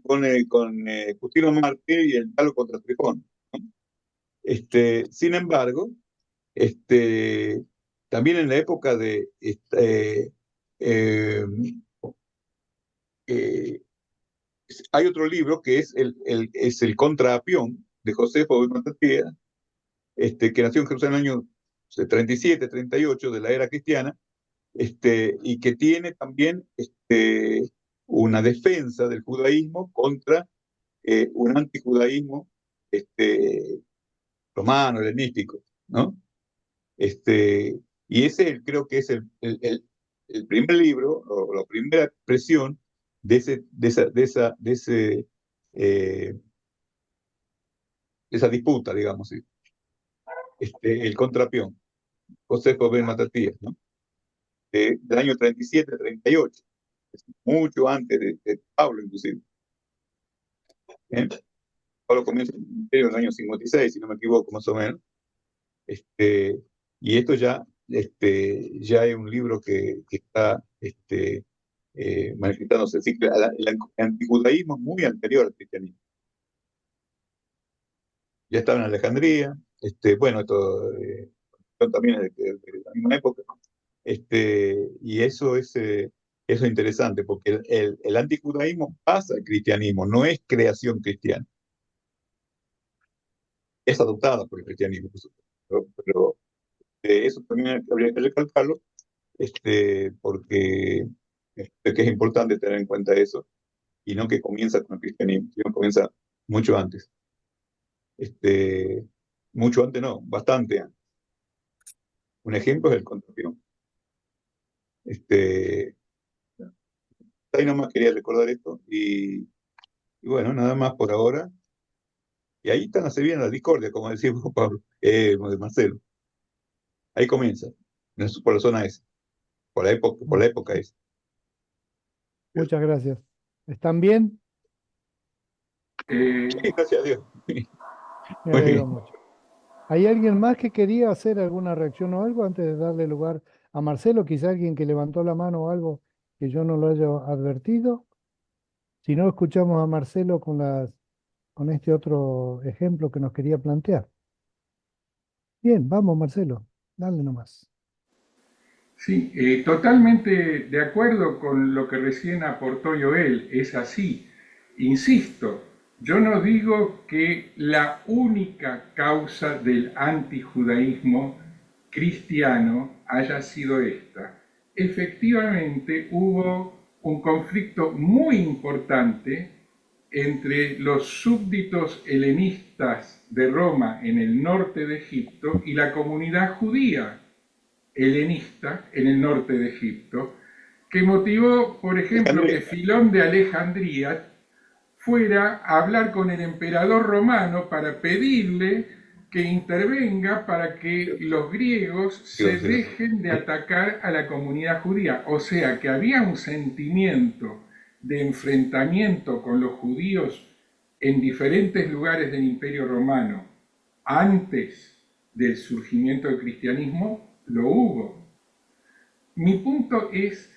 Justino Mártir y el diálogo contra Trifón, ¿no? Sin embargo, este, también en la época eh, eh, hay otro libro que es el Contra Apión, de Josefo de Matatía, que nació en Jerusalén en el año 37, 38 de la era cristiana, y que tiene también una defensa del judaísmo contra un antijudaísmo este, romano, helenístico, ¿no? Y ese creo que es el primer libro, o la primera expresión de esa disputa, digamos, ¿sí? El contrapión, Josefo Ben Matatías, ¿no? Del año 37, 38, mucho antes de Pablo, inclusive. ¿Eh? Pablo comienza el ministerio en el año 56, si no me equivoco, más o menos. Y esto ya es un libro que está manifestándose. Así que el antijudaísmo es muy anterior al cristianismo. Ya estaba en Alejandría, bueno, esto también es de la misma época. Y eso es interesante, porque el antijudaísmo pasa al cristianismo, no es creación cristiana. Es adoptada por el cristianismo, por supuesto. Pero eso también habría que recalcarlo, porque que es importante tener en cuenta eso, y no que comienza con el cristianismo, sino comienza mucho antes. Mucho antes no, bastante antes. Un ejemplo es el contrapión. Ahí nomás quería recordar esto, y bueno, nada más por ahora. Y ahí están se viene la discordia, como decimos Pablo, de Marcelo. Ahí comienza, por la zona esa, por la época esa. Muchas gracias. ¿Están bien? Eh, Sí, gracias a Dios. Me Muy alegro bien. mucho. ¿Hay alguien más que quería hacer alguna reacción o algo antes de darle lugar a Marcelo? Quizá alguien que levantó la mano o algo que yo no lo haya advertido. Si no, escuchamos a Marcelo con este otro ejemplo que nos quería plantear. Bien, vamos, Marcelo, dale nomás. Sí, totalmente de acuerdo con lo que recién aportó Joel, es así. Insisto, yo no digo que la única causa del antijudaísmo cristiano haya sido esta. Efectivamente, hubo un conflicto muy importante entre los súbditos helenistas de Roma en el norte de Egipto y la comunidad judía helenista en el norte de Egipto, que motivó, por ejemplo, que Alejandría. Filón de Alejandría fuera a hablar con el emperador romano para pedirle que intervenga para que los griegos se dejen de atacar a la comunidad judía. O sea, que había un sentimiento de enfrentamiento con los judíos en diferentes lugares del Imperio Romano antes del surgimiento del cristianismo, lo hubo. Mi punto es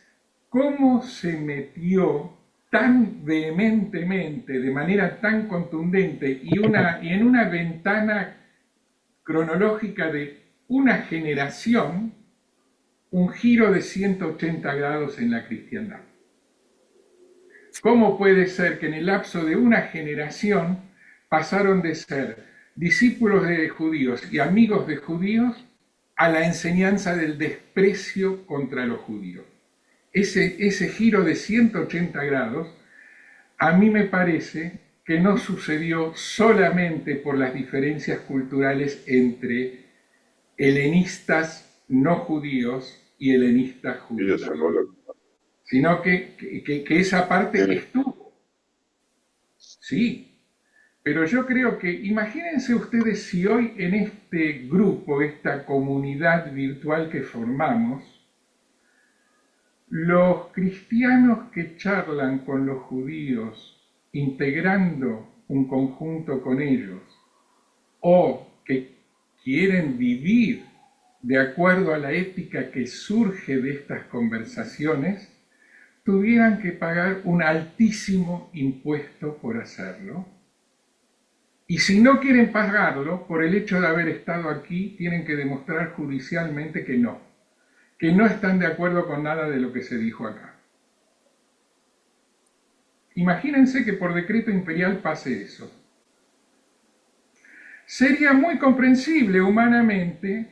cómo se metió tan vehementemente, de manera tan contundente y en una ventana cronológica de una generación, un giro de 180 grados en la cristiandad. ¿Cómo puede ser que en el lapso de una generación pasaron de ser discípulos de judíos y amigos de judíos a la enseñanza del desprecio contra los judíos? Ese giro de 180 grados, a mí me parece que no sucedió solamente por las diferencias culturales entre helenistas no judíos y helenistas judíos, sino que esa parte estuvo. Sí, pero yo creo que, imagínense ustedes si hoy en este grupo, esta comunidad virtual que formamos, los cristianos que charlan con los judíos, integrando un conjunto con ellos, o que quieren vivir de acuerdo a la ética que surge de estas conversaciones, tuvieran que pagar un altísimo impuesto por hacerlo. Y si no quieren pagarlo, por el hecho de haber estado aquí, tienen que demostrar judicialmente que no están de acuerdo con nada de lo que se dijo acá. Imagínense que por decreto imperial pase eso. Sería muy comprensible humanamente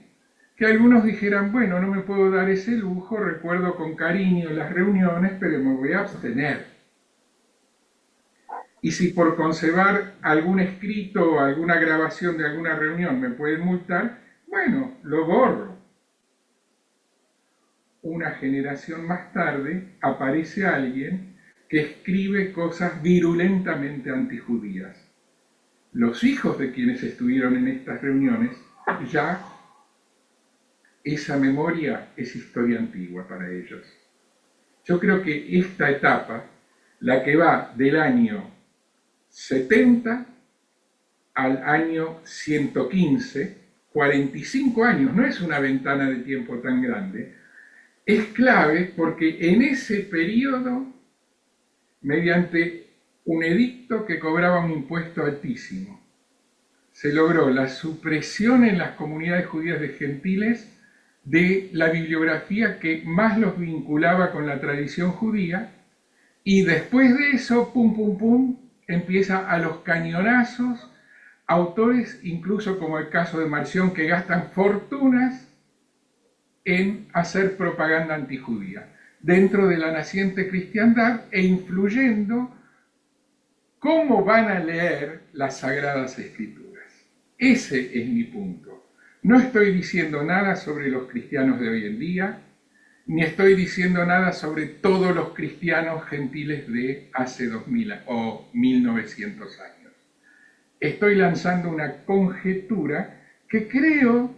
que algunos dijeran, bueno, no me puedo dar ese lujo, recuerdo con cariño las reuniones, pero me voy a abstener. Y si por conservar algún escrito o alguna grabación de alguna reunión me pueden multar, bueno, lo borro. Una generación más tarde aparece alguien que escribe cosas virulentamente antijudías. Los hijos de quienes estuvieron en estas reuniones, ya esa memoria es historia antigua para ellos. Yo creo que esta etapa, la que va del año 70 al año 115, 45 años, no es una ventana de tiempo tan grande, es clave porque en ese periodo, mediante un edicto que cobraba un impuesto altísimo, se logró la supresión en las comunidades judías de gentiles de la bibliografía que más los vinculaba con la tradición judía, y después de eso, pum, pum, pum, empieza a los cañonazos, autores, incluso como el caso de Marción, que gastan fortunas en hacer propaganda antijudía dentro de la naciente cristiandad e influyendo cómo van a leer las Sagradas Escrituras. Ese es mi punto. No estoy diciendo nada sobre los cristianos de hoy en día, ni estoy diciendo nada sobre todos los cristianos gentiles de hace 2000 o 1900 años. Estoy lanzando una conjetura que creo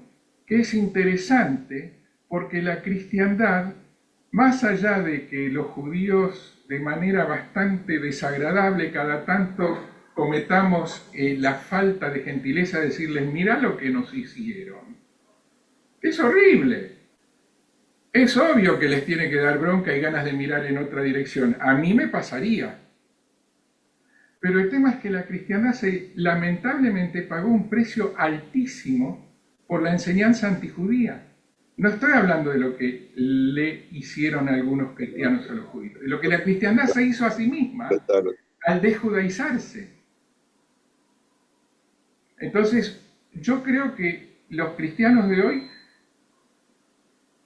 que es interesante porque la cristiandad, más allá de que los judíos de manera bastante desagradable cada tanto cometamos la falta de gentileza de decirles, mirá lo que nos hicieron. Es horrible. Es obvio que les tiene que dar bronca y ganas de mirar en otra dirección. A mí me pasaría. Pero el tema es que la cristiandad lamentablemente pagó un precio altísimo por la enseñanza antijudía. No estoy hablando de lo que le hicieron algunos cristianos a los judíos, de lo que la cristiandad se hizo a sí misma al desjudaizarse. Entonces, yo creo que los cristianos de hoy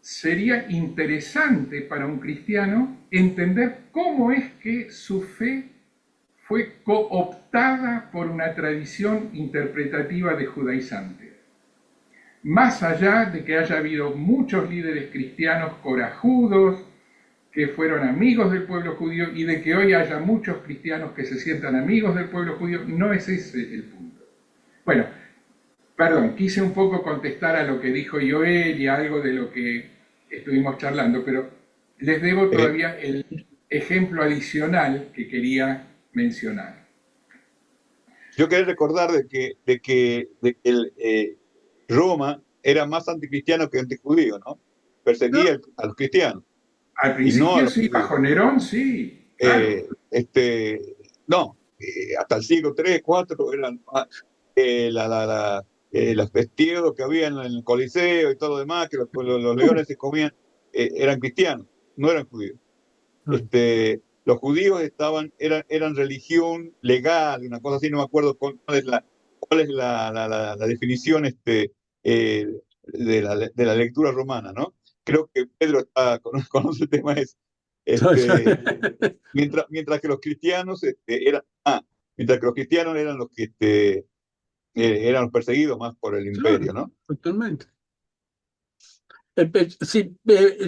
sería interesante para un cristiano entender cómo es que su fe fue cooptada por una tradición interpretativa de judaizante. Más allá de que haya habido muchos líderes cristianos corajudos, que fueron amigos del pueblo judío, y de que hoy haya muchos cristianos que se sientan amigos del pueblo judío, no es ese el punto. Bueno, perdón, quise un poco contestar a lo que dijo Joel y a algo de lo que estuvimos charlando, pero les debo todavía el ejemplo adicional que quería mencionar. yo quería recordar de que Roma era más anticristiano que antijudío, ¿no? ¿no? Perseguía a los cristianos Al y no a principio los sí, judíos. bajo Nerón sí, claro. No, hasta el siglo III, IV eran los vestidos que había en el Coliseo y todo lo demás, que los leones se comían, eran cristianos, no eran judíos. Los judíos eran religión legal, una cosa así, no me acuerdo cuál es la definición de la lectura romana, ¿no? Creo que Pedro conoce el tema ese. Mientras que los cristianos mientras que los cristianos eran los que eran los perseguidos más por el imperio, ¿no? Totalmente. Sí,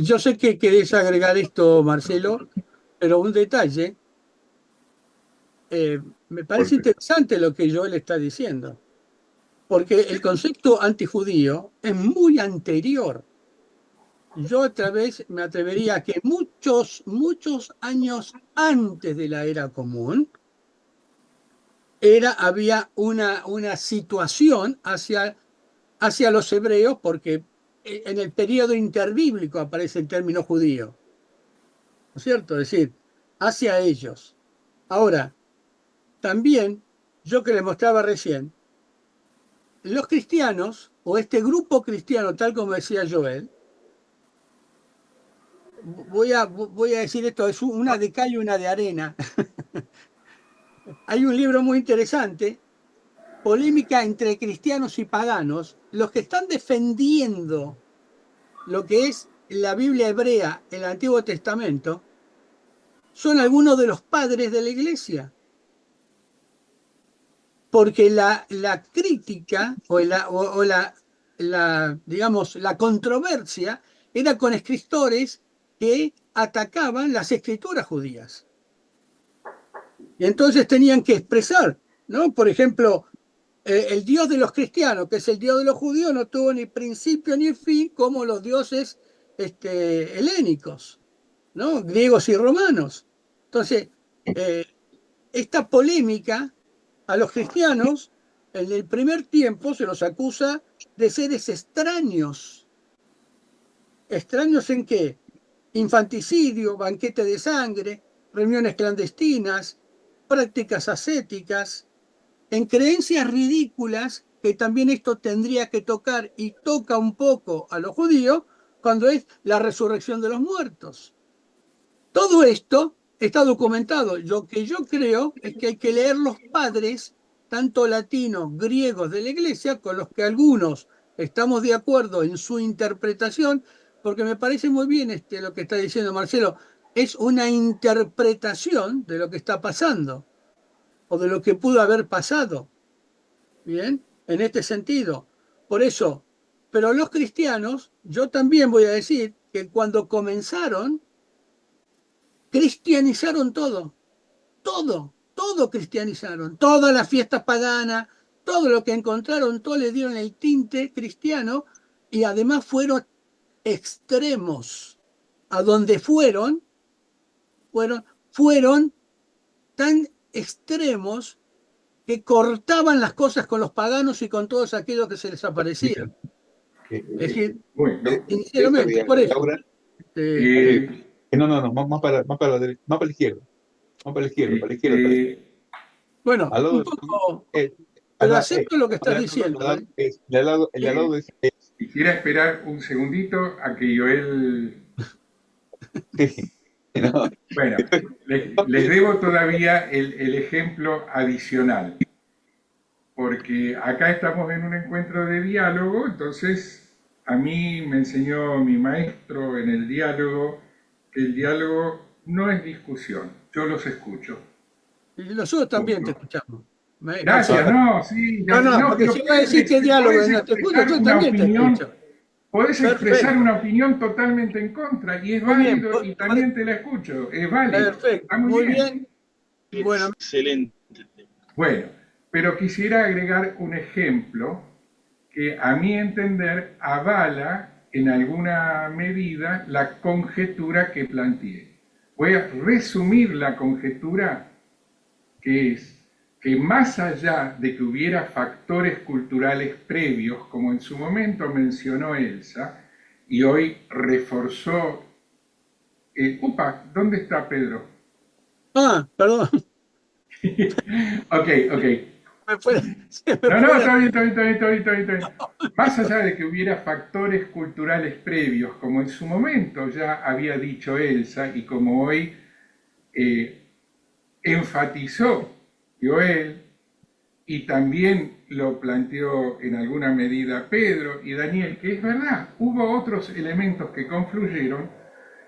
yo sé que querés agregar esto, Marcelo, pero un detalle, me parece interesante lo que Joel está diciendo, porque el concepto antijudío es muy anterior. Yo otra vez me atrevería a que muchos años antes de la era común, había una situación hacia los hebreos, porque en el periodo interbíblico aparece el término judío, ¿no es cierto? Es decir, hacia ellos. Ahora, también, yo que les mostraba recién, los cristianos, o este grupo cristiano, tal como decía Joel, voy a decir esto, es una de cal y una de arena. Hay un libro muy interesante, Polémica entre cristianos y paganos, los que están defendiendo lo que es la Biblia hebrea, el Antiguo Testamento, son algunos de los padres de la iglesia. Porque la crítica digamos, la controversia era con escritores que atacaban las escrituras judías. Y entonces tenían que expresar, ¿no? Por ejemplo, el Dios de los cristianos, que es el Dios de los judíos, no tuvo ni principio ni fin como los dioses helénicos, ¿no? Griegos y romanos. Entonces, esta polémica a los cristianos en el primer tiempo se los acusa de seres extraños. ¿Extraños en qué? Infanticidio, banquete de sangre, reuniones clandestinas, prácticas ascéticas, en creencias ridículas, que también esto tendría que tocar y toca un poco a los judíos, cuando es la resurrección de los muertos. Todo esto está documentado. Lo que yo creo es que hay que leer los padres, tanto latinos, griegos de la iglesia, con los que algunos estamos de acuerdo en su interpretación, porque me parece muy bien lo que está diciendo Marcelo. Es una interpretación de lo que está pasando o de lo que pudo haber pasado. Bien, en este sentido. Por eso, pero los cristianos, yo también voy a decir que cuando comenzaron, cristianizaron todo cristianizaron, todas las fiestas paganas, todo lo que encontraron, todo le dieron el tinte cristiano y además fueron extremos. A donde fueron tan extremos que cortaban las cosas con los paganos y con todos aquellos que se les aparecían. Es decir, sinceramente, por eso. No, más para la izquierda. Más para la izquierda, para la izquierda. Bueno, Al lado un poco, pero acepto lo que estás diciendo. Quisiera esperar un segundito a que Joel... No. Bueno, les debo todavía el ejemplo adicional, porque acá estamos en un encuentro de diálogo, entonces a mí me enseñó mi maestro en el diálogo que el diálogo no es discusión, yo los escucho. Y nosotros también te escuchamos. Gracias, no, sí. No, porque si va a decir que diálogo no te escucho, yo también te escucho. Podés expresar una opinión totalmente en contra y es válido y también te la escucho, es válido. Perfecto, muy bien. Bueno, excelente. Bueno, pero quisiera agregar un ejemplo que a mi entender avala en alguna medida la conjetura que planteé. Voy a resumir la conjetura, que es: que más allá de que hubiera factores culturales previos, como en su momento mencionó Elsa, y hoy reforzó... ¿dónde está Pedro? Ah, perdón, Ok, ok. me fue, se me No, fue no, la... está bien. Más allá de que hubiera factores culturales previos, como en su momento ya había dicho Elsa y como hoy eh, enfatizó Joel, y también lo planteó en alguna medida Pedro y Daniel, que es verdad, hubo otros elementos que confluyeron.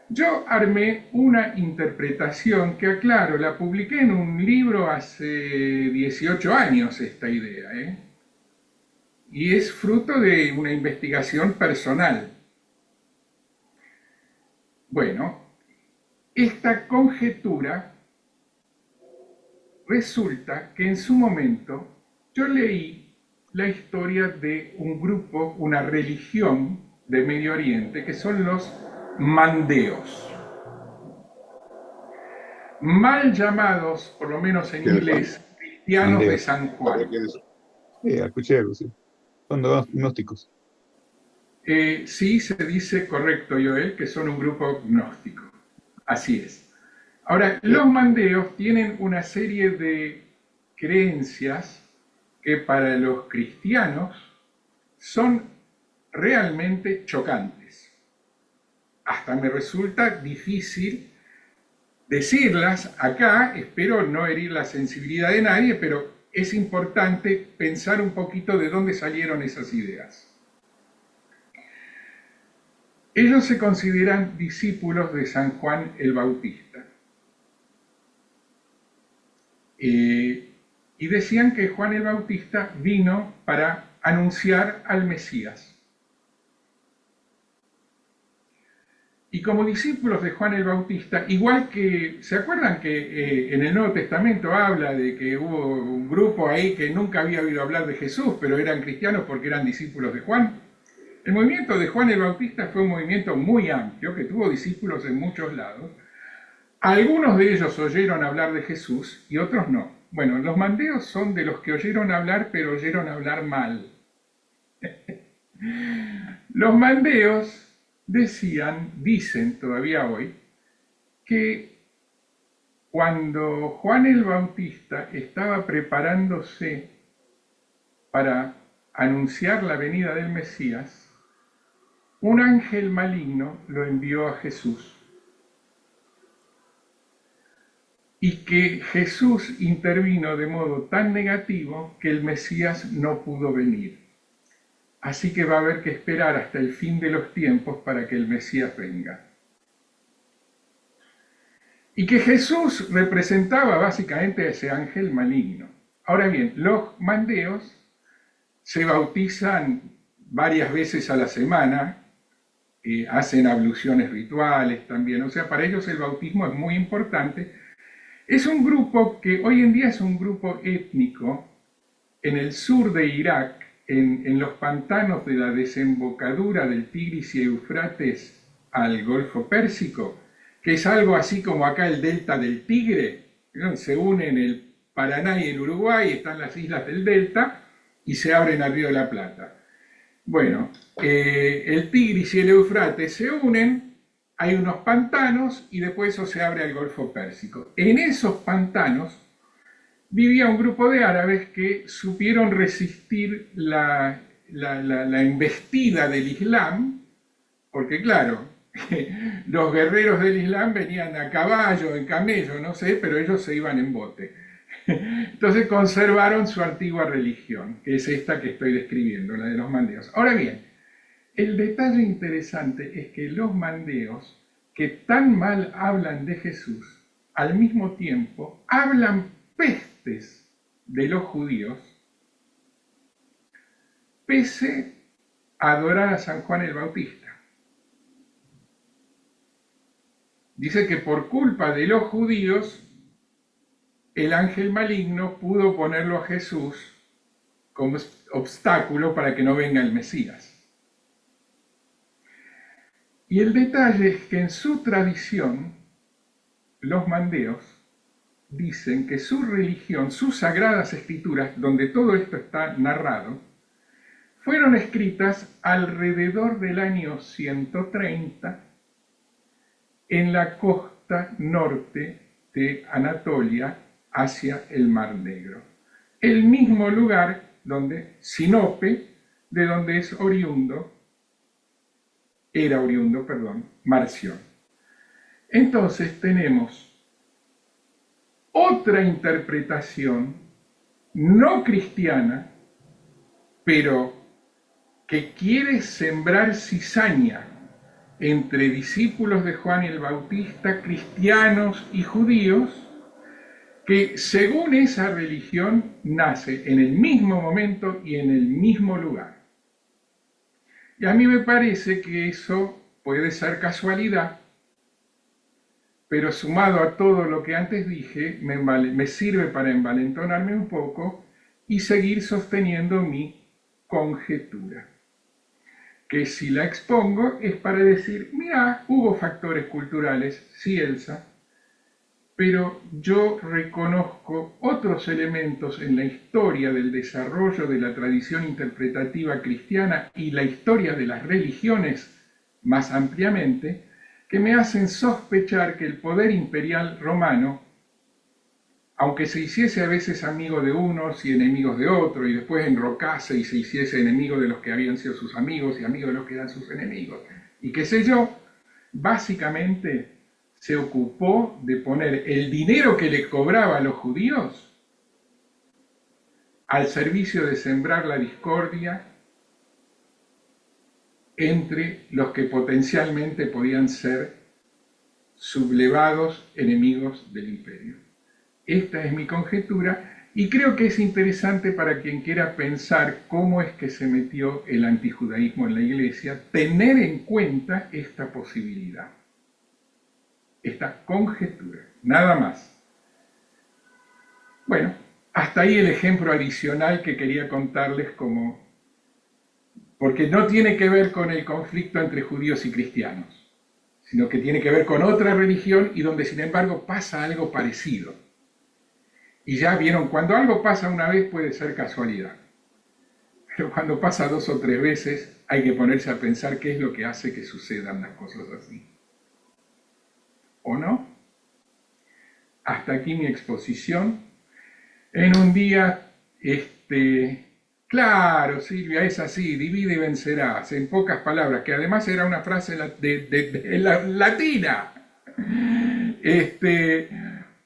Yo armé una interpretación que, aclaro, la publiqué en un libro hace 18 años esta idea, ¿eh? Y es fruto de una investigación personal. Bueno, esta conjetura resulta que en su momento yo leí la historia de un grupo, una religión de Medio Oriente, que son los mandeos, mal llamados, por lo menos en inglés, cristianos de Mandeos. San Juan. Sí, escuché algo, sí. Son gnósticos. Sí, se dice correcto, Joel, que son un grupo gnóstico. Así es. Ahora, los mandeos tienen una serie de creencias que para los cristianos son realmente chocantes. Hasta me resulta difícil decirlas acá, espero no herir la sensibilidad de nadie, pero es importante pensar un poquito de dónde salieron esas ideas. Ellos se consideran discípulos de San Juan el Bautista. Y decían que Juan el Bautista vino para anunciar al Mesías. Y como discípulos de Juan el Bautista, igual que, ¿se acuerdan que en el Nuevo Testamento habla de que hubo un grupo ahí que nunca había oído hablar de Jesús, pero eran cristianos porque eran discípulos de Juan? El movimiento de Juan el Bautista fue un movimiento muy amplio, que tuvo discípulos en muchos lados. Algunos de ellos oyeron hablar de Jesús y otros no. Bueno, los mandeos son de los que oyeron hablar, pero oyeron hablar mal. Los mandeos dicen todavía hoy, que cuando Juan el Bautista estaba preparándose para anunciar la venida del Mesías, un ángel maligno lo envió a Jesús y que Jesús intervino de modo tan negativo que el Mesías no pudo venir. Así que va a haber que esperar hasta el fin de los tiempos para que el Mesías venga. Y que Jesús representaba básicamente a ese ángel maligno. Ahora bien, los mandeos se bautizan varias veces a la semana, hacen abluciones rituales también, o sea, para ellos el bautismo es muy importante. Es un grupo que hoy en día es un grupo étnico en el sur de Irak, en los pantanos de la desembocadura del Tigris y Eufrates al Golfo Pérsico, que es algo así como acá el delta del Tigre, ¿no? Se unen el Paraná y el Uruguay, están las islas del delta y se abren al Río de la Plata. Bueno, el Tigris y el Eufrates se unen, hay unos pantanos y después eso se abre al Golfo Pérsico. En esos pantanos vivía un grupo de árabes que supieron resistir la embestida del Islam, porque claro, los guerreros del Islam venían a caballo, en camello, no sé, pero ellos se iban en bote. Entonces conservaron su antigua religión, que es esta que estoy describiendo, la de los mandeos. Ahora bien, el detalle interesante es que los mandeos, que tan mal hablan de Jesús, al mismo tiempo hablan pestes de los judíos, pese a adorar a San Juan el Bautista. Dice que por culpa de los judíos, el ángel maligno pudo ponerlo a Jesús como obstáculo para que no venga el Mesías. Y el detalle es que en su tradición, los mandeos dicen que su religión, sus sagradas escrituras, donde todo esto está narrado, fueron escritas alrededor del año 130 en la costa norte de Anatolia hacia el Mar Negro. El mismo lugar donde Sinope, de donde era oriundo, Marción. Entonces tenemos otra interpretación no cristiana, pero que quiere sembrar cizaña entre discípulos de Juan el Bautista, cristianos y judíos, que según esa religión nace en el mismo momento y en el mismo lugar. Y a mí me parece que eso puede ser casualidad, pero sumado a todo lo que antes dije, me sirve para envalentonarme un poco y seguir sosteniendo mi conjetura, que si la expongo es para decir, mira, hubo factores culturales, sí, Elsa, pero yo reconozco otros elementos en la historia del desarrollo de la tradición interpretativa cristiana y la historia de las religiones más ampliamente, que me hacen sospechar que el poder imperial romano, aunque se hiciese a veces amigo de unos y enemigos de otros, y después enrocase y se hiciese enemigo de los que habían sido sus amigos y amigo de los que eran sus enemigos, y qué sé yo, básicamente se ocupó de poner el dinero que le cobraba a los judíos al servicio de sembrar la discordia entre los que potencialmente podían ser sublevados enemigos del imperio. Esta es mi conjetura y creo que es interesante para quien quiera pensar cómo es que se metió el antijudaísmo en la Iglesia, tener en cuenta esta posibilidad, esta conjetura, nada más. Bueno, hasta ahí el ejemplo adicional que quería contarles porque no tiene que ver con el conflicto entre judíos y cristianos, sino que tiene que ver con otra religión y donde sin embargo pasa algo parecido. Y ya vieron, cuando algo pasa una vez puede ser casualidad, pero cuando pasa 2 o 3 veces hay que ponerse a pensar qué es lo que hace que sucedan las cosas así. ¿O no? Hasta aquí mi exposición. En un día, claro, Silvia, es así, divide y vencerás, en pocas palabras, que además era una frase latina.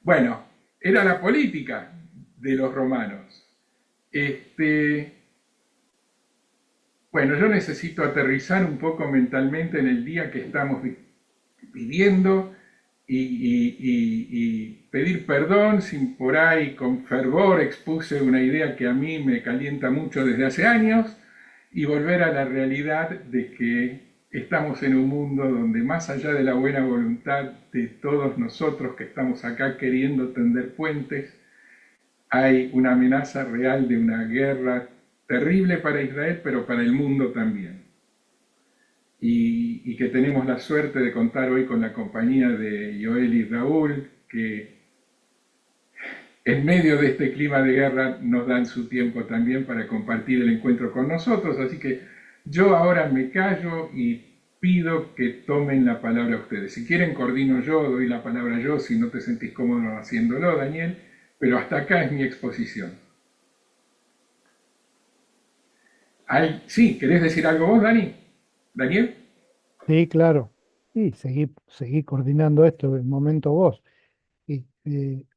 Bueno, era la política de los romanos. Bueno, yo necesito aterrizar un poco mentalmente en el día que estamos viviendo y pedir perdón si por ahí con fervor expuse una idea que a mí me calienta mucho desde hace años y volver a la realidad de que estamos en un mundo donde más allá de la buena voluntad de todos nosotros que estamos acá queriendo tender puentes, hay una amenaza real de una guerra terrible para Israel, pero para el mundo también. Y que tenemos la suerte de contar hoy con la compañía de Joel y Raúl, que en medio de este clima de guerra nos dan su tiempo también para compartir el encuentro con nosotros. Así que yo ahora me callo y pido que tomen la palabra ustedes. Si quieren coordino yo, doy la palabra yo, si no te sentís cómodo haciéndolo, Daniel, pero hasta acá es mi exposición. Sí, ¿querés decir algo vos, Dani? ¿Daniel? Sí, claro. Y seguí coordinando esto, el momento vos. Y,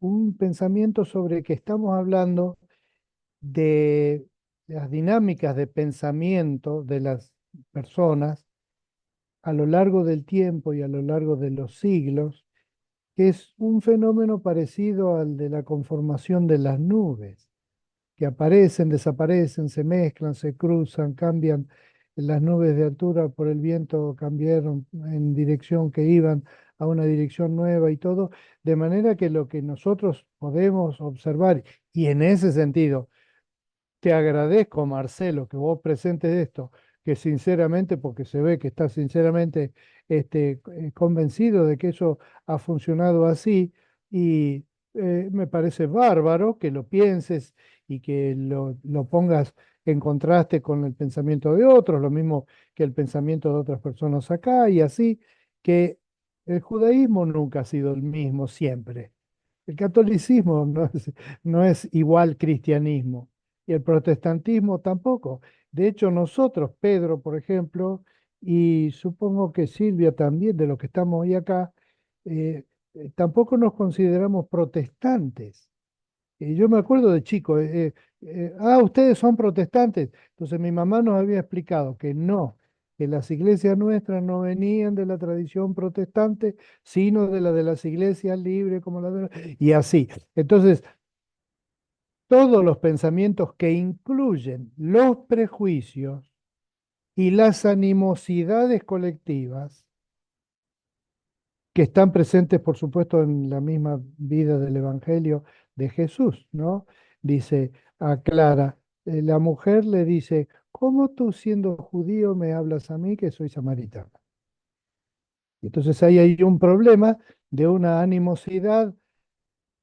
un pensamiento sobre que estamos hablando de las dinámicas de pensamiento de las personas a lo largo del tiempo y a lo largo de los siglos, que es un fenómeno parecido al de la conformación de las nubes, que aparecen, desaparecen, se mezclan, se cruzan, cambian. Las nubes de altura por el viento cambiaron en dirección que iban a una dirección nueva y todo, de manera que lo que nosotros podemos observar, y en ese sentido, te agradezco, Marcelo, que vos presentes esto, que sinceramente, porque se ve que estás sinceramente convencido de que eso ha funcionado así, y me parece bárbaro que lo pienses y que lo pongas en contraste con el pensamiento de otros, lo mismo que el pensamiento de otras personas acá, y así que el judaísmo nunca ha sido el mismo siempre. El catolicismo no es igual cristianismo y el protestantismo tampoco. De hecho, nosotros, Pedro, por ejemplo, y supongo que Silvia también, de los que estamos hoy acá, eh, tampoco nos consideramos protestantes. Yo me acuerdo de chico, ustedes son protestantes. Entonces mi mamá nos había explicado que no, que las iglesias nuestras no venían de la tradición protestante, sino de las iglesias libres como la de... Y así. Entonces, todos los pensamientos que incluyen los prejuicios y las animosidades colectivas, que están presentes, por supuesto, en la misma vida del Evangelio de Jesús, ¿no? Dice, aclara, la mujer le dice, ¿cómo tú siendo judío me hablas a mí que soy samaritana? Y entonces ahí hay un problema de una animosidad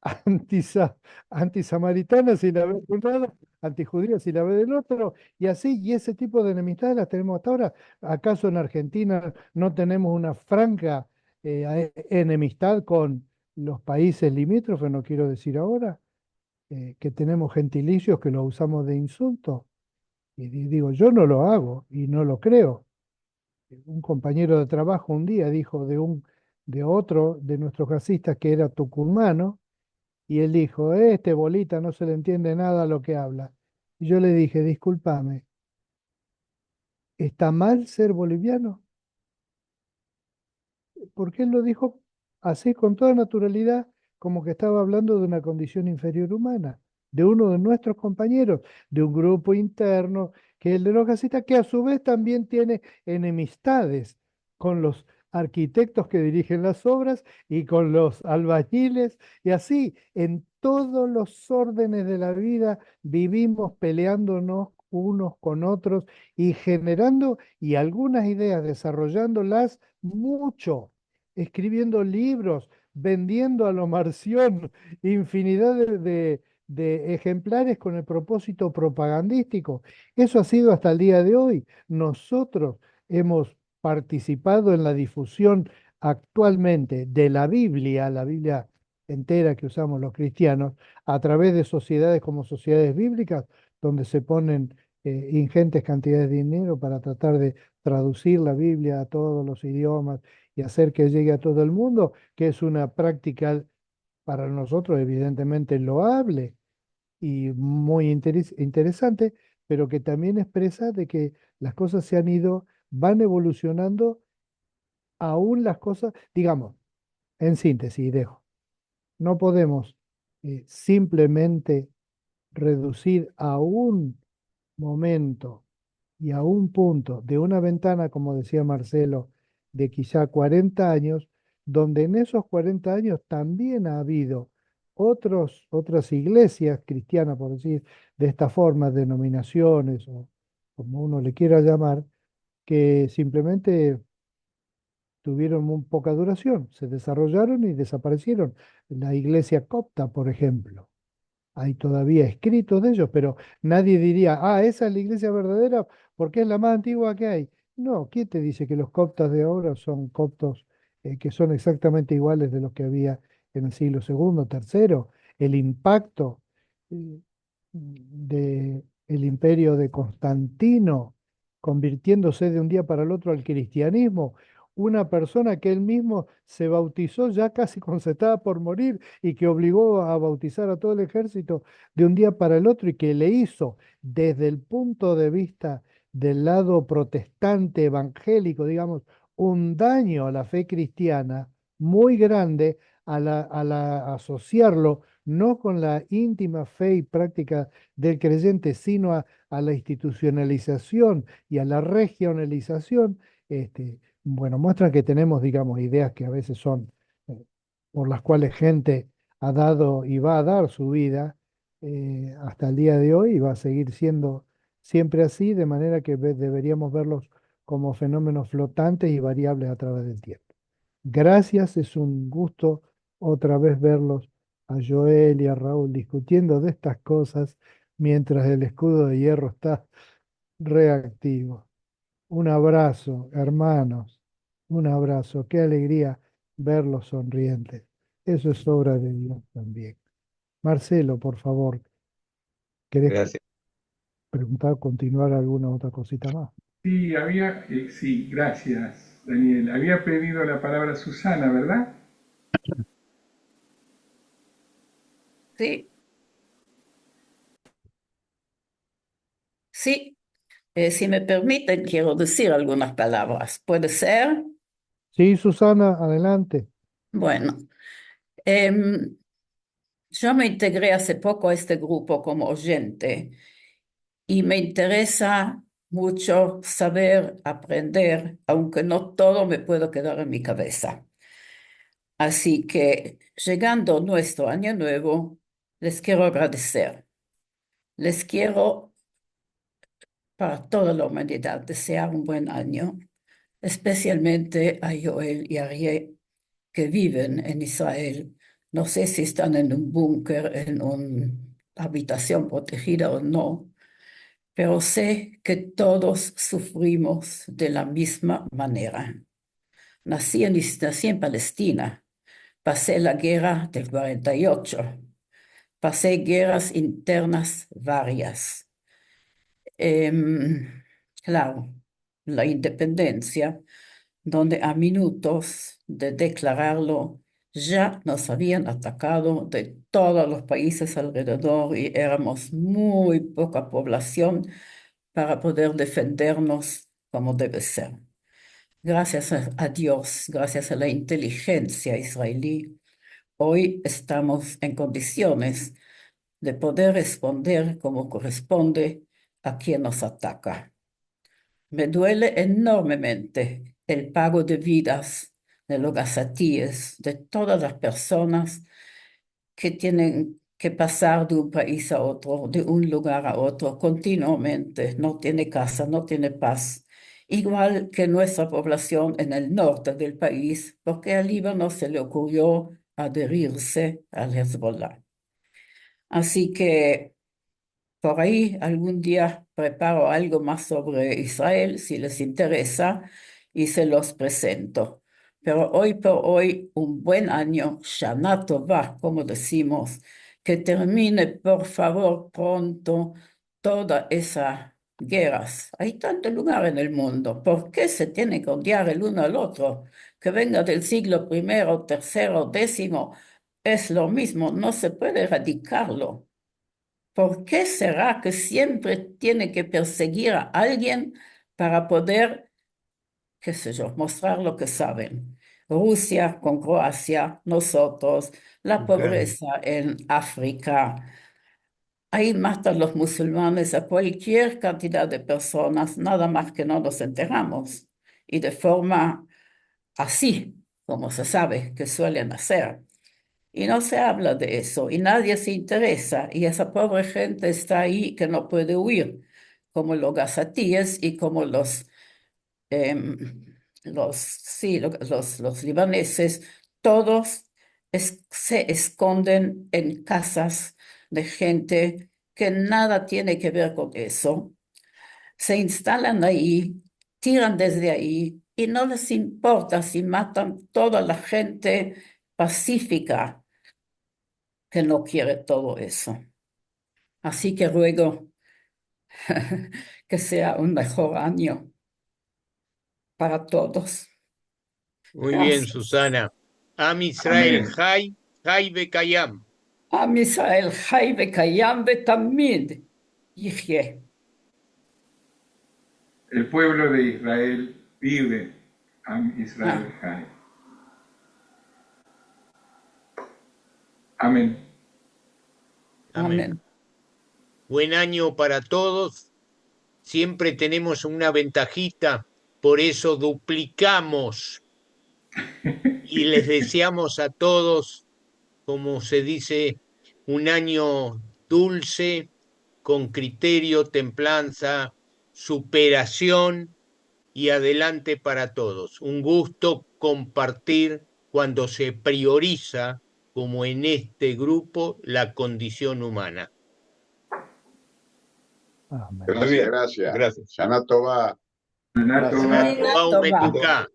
antisa- antisamaritana si la ve de un lado, antijudía si la ve del otro, y así, y ese tipo de enemistades las tenemos hasta ahora. ¿Acaso en Argentina no tenemos una franca enemistad con los países limítrofes? No quiero decir ahora, que tenemos gentilicios que los usamos de insulto. Y digo, yo no lo hago y no lo creo. Un compañero de trabajo un día dijo de otro de nuestros gasistas que era tucumano, y él dijo, este bolita no se le entiende nada a lo que habla. Y yo le dije, discúlpame, ¿está mal ser boliviano? Porque él lo dijo así con toda naturalidad, como que estaba hablando de una condición inferior humana, de uno de nuestros compañeros, de un grupo interno, que es el de los gasistas, que a su vez también tiene enemistades con los arquitectos que dirigen las obras y con los albañiles, y así en todos los órdenes de la vida vivimos peleándonos unos con otros y generando y algunas ideas desarrollándolas mucho, escribiendo libros, vendiendo a lo marción infinidad de ejemplares con el propósito propagandístico. Eso ha sido hasta el día de hoy. Nosotros hemos participado en la difusión actualmente de la Biblia entera que usamos los cristianos, a través de sociedades como sociedades bíblicas, donde se ponen ingentes cantidades de dinero para tratar de traducir la Biblia a todos los idiomas y hacer que llegue a todo el mundo, que es una práctica para nosotros evidentemente loable y muy interesante, pero que también expresa de que las cosas se han ido, van evolucionando, aún las cosas, digamos, en síntesis, dejo, no podemos simplemente reducir a un momento y a un punto de una ventana, como decía Marcelo, de quizá 40 años, donde en esos 40 años también ha habido otras iglesias cristianas, por decir de esta forma, denominaciones o como uno le quiera llamar, que simplemente tuvieron muy poca duración, se desarrollaron y desaparecieron. La iglesia copta, por ejemplo. Hay todavía escritos de ellos, pero nadie diría, esa es la iglesia verdadera porque es la más antigua que hay. No, ¿quién te dice que los coptas de ahora son coptos que son exactamente iguales de los que había en el siglo segundo, tercero? El impacto del imperio de Constantino, convirtiéndose de un día para el otro al cristianismo, una persona que él mismo se bautizó ya casi cuando se estaba por morir y que obligó a bautizar a todo el ejército de un día para el otro y que le hizo desde el punto de vista del lado protestante evangélico, digamos, un daño a la fe cristiana muy grande asociarlo no con la íntima fe y práctica del creyente, sino a la institucionalización y a la regionalización. Bueno, muestra que tenemos, digamos, ideas que a veces son por las cuales gente ha dado y va a dar su vida hasta el día de hoy y va a seguir siendo siempre así, de manera que deberíamos verlos como fenómenos flotantes y variables a través del tiempo. Gracias, es un gusto otra vez verlos a Joel y a Raúl discutiendo de estas cosas mientras el escudo de hierro está reactivo. Un abrazo, hermanos, un abrazo. Qué alegría verlos sonrientes. Eso es obra de Dios también. Marcelo, por favor, ¿querés Gracias. preguntar, continuar alguna otra cosita más? Sí, sí, gracias, Daniel. Había pedido la palabra Susana, ¿verdad? Sí, sí. Si me permiten, quiero decir algunas palabras. ¿Puede ser? Sí, Susana, adelante. Bueno, em, yo me integré hace poco a este grupo como oyente y me interesa mucho saber, aprender, aunque no todo me puedo quedar en mi cabeza. Así que, llegando nuestro año nuevo, les quiero agradecer. Les quiero, para toda la humanidad, desear un buen año, especialmente a Joel y Ariel, que viven en Israel. No sé si están en un búnker, en una habitación protegida o no, pero sé que todos sufrimos de la misma manera. Nací en Palestina, pasé la guerra del 48, pasé guerras internas varias. Claro, la independencia, donde a minutos de declararlo ya nos habían atacado de todos los países alrededor y éramos muy poca población para poder defendernos como debe ser. Gracias a Dios, gracias a la inteligencia israelí, hoy estamos en condiciones de poder responder como corresponde a quien nos ataca. Me duele enormemente el pago de vidas de los gazatíes, de todas las personas que tienen que pasar de un país a otro, de un lugar a otro continuamente. No tiene casa, no tiene paz. Igual que nuestra población en el norte del país, porque al Líbano se le ocurrió adherirse al Hezbollah. Así que por ahí algún día preparo algo más sobre Israel, si les interesa, y se los presento. Pero hoy por hoy, un buen año, Shana Tova, como decimos, que termine por favor pronto todas esas guerras. Hay tanto lugar en el mundo. ¿Por qué se tiene que odiar el uno al otro? Que venga del siglo primero, tercero, décimo, es lo mismo, no se puede erradicarlo. ¿Por qué será que siempre tiene que perseguir a alguien para poder, qué sé yo, mostrar lo que saben? Rusia con Croacia, nosotros, la Ucrania. pobreza en África. Ahí matan los musulmanes a cualquier cantidad de personas, nada más que no nos enteramos. Y de forma así, como se sabe que suelen hacer. Y no se habla de eso y nadie se interesa y esa pobre gente está ahí que no puede huir, como los gazatíes y como sí, los libaneses, todos se esconden en casas de gente que nada tiene que ver con eso, se instalan ahí, tiran desde ahí y no les importa si matan toda la gente pacífica que no quiere todo eso. Así que ruego que sea un mejor año para todos. Muy bien, Gracias. Susana. Am Israel Amén. Jai, Jai Bekayam. עם ישראל חי וקיים ותמיד יחיה. El pueblo de Israel vive. Am Israel Ah, Chai. Amén. Amén. amén. Buen año para todos. Siempre tenemos una ventajita, por eso duplicamos y les deseamos a todos, como se dice, un año dulce, con criterio, templanza, superación y adelante para todos. Un gusto compartir cuando se prioriza como en este grupo la condición humana. Amén. Gracias, gracias. Gracias. Shana Tova. Shana Tova. Shana Tova Umetuká.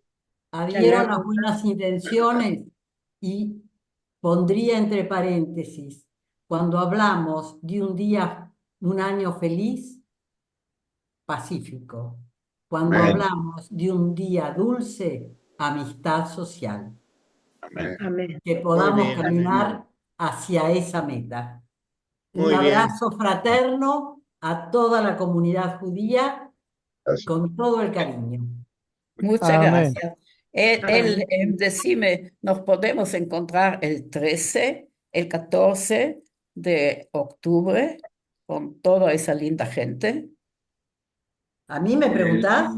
Adhiero las buenas intenciones y pondría entre paréntesis, cuando hablamos de un día, un año feliz, pacífico. Cuando Amén. hablamos de un día dulce, amistad social. Amén. Amén. Que podamos bien. caminar hacia esa meta. Muy Un bien. abrazo fraterno a toda la comunidad judía Gracias. con todo el cariño. Muchas Amén. gracias. Amén. Decime, ¿nos podemos encontrar el 13, el 14 de octubre con toda esa linda gente? ¿A mí me preguntás?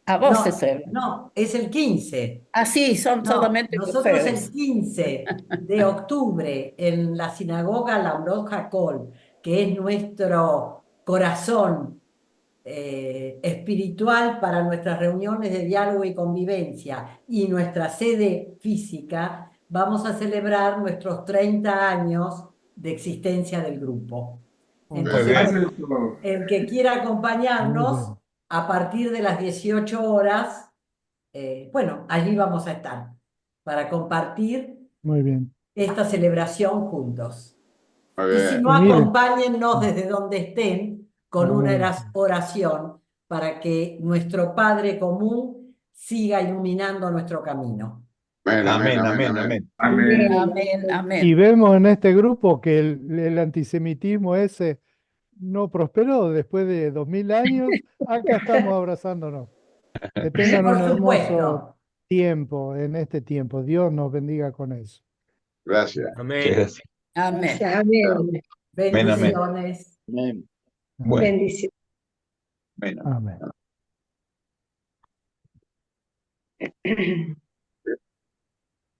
A vos, No, Cecilia. no, es el 15. Ah, sí, son No, solamente nosotros el mujeres. 15 de octubre en la sinagoga Lamrot Hakol, que es nuestro corazón espiritual para nuestras reuniones de diálogo y convivencia y nuestra sede física, vamos a celebrar nuestros 30 años de existencia del grupo. Entonces, Haces todo. el que quiera Muy acompañarnos bien. a partir de las 18 horas, bueno, allí vamos a estar para compartir Muy bien. esta celebración juntos. Muy Y si bien. no, Y miren, acompáñennos desde donde estén con una amén. oración para que nuestro Padre común siga iluminando nuestro camino. Amén, amén, Amén, amén, amén, amén. Amén. Amén, Y amén. vemos en este grupo que el antisemitismo ese no prosperó después de 2000 años. Acá estamos abrazándonos. Que tengan un Por hermoso supuesto. tiempo en este tiempo. Dios nos bendiga con eso. Gracias. Muchas Amén. gracias. Amén. Gracias. Amén. Bendiciones. Amén. Bueno, Bendición. amén. Amén.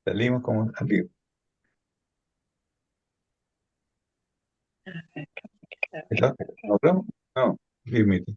Salimos como salimos. ¿Está? ¿Nos vamos? No, límite.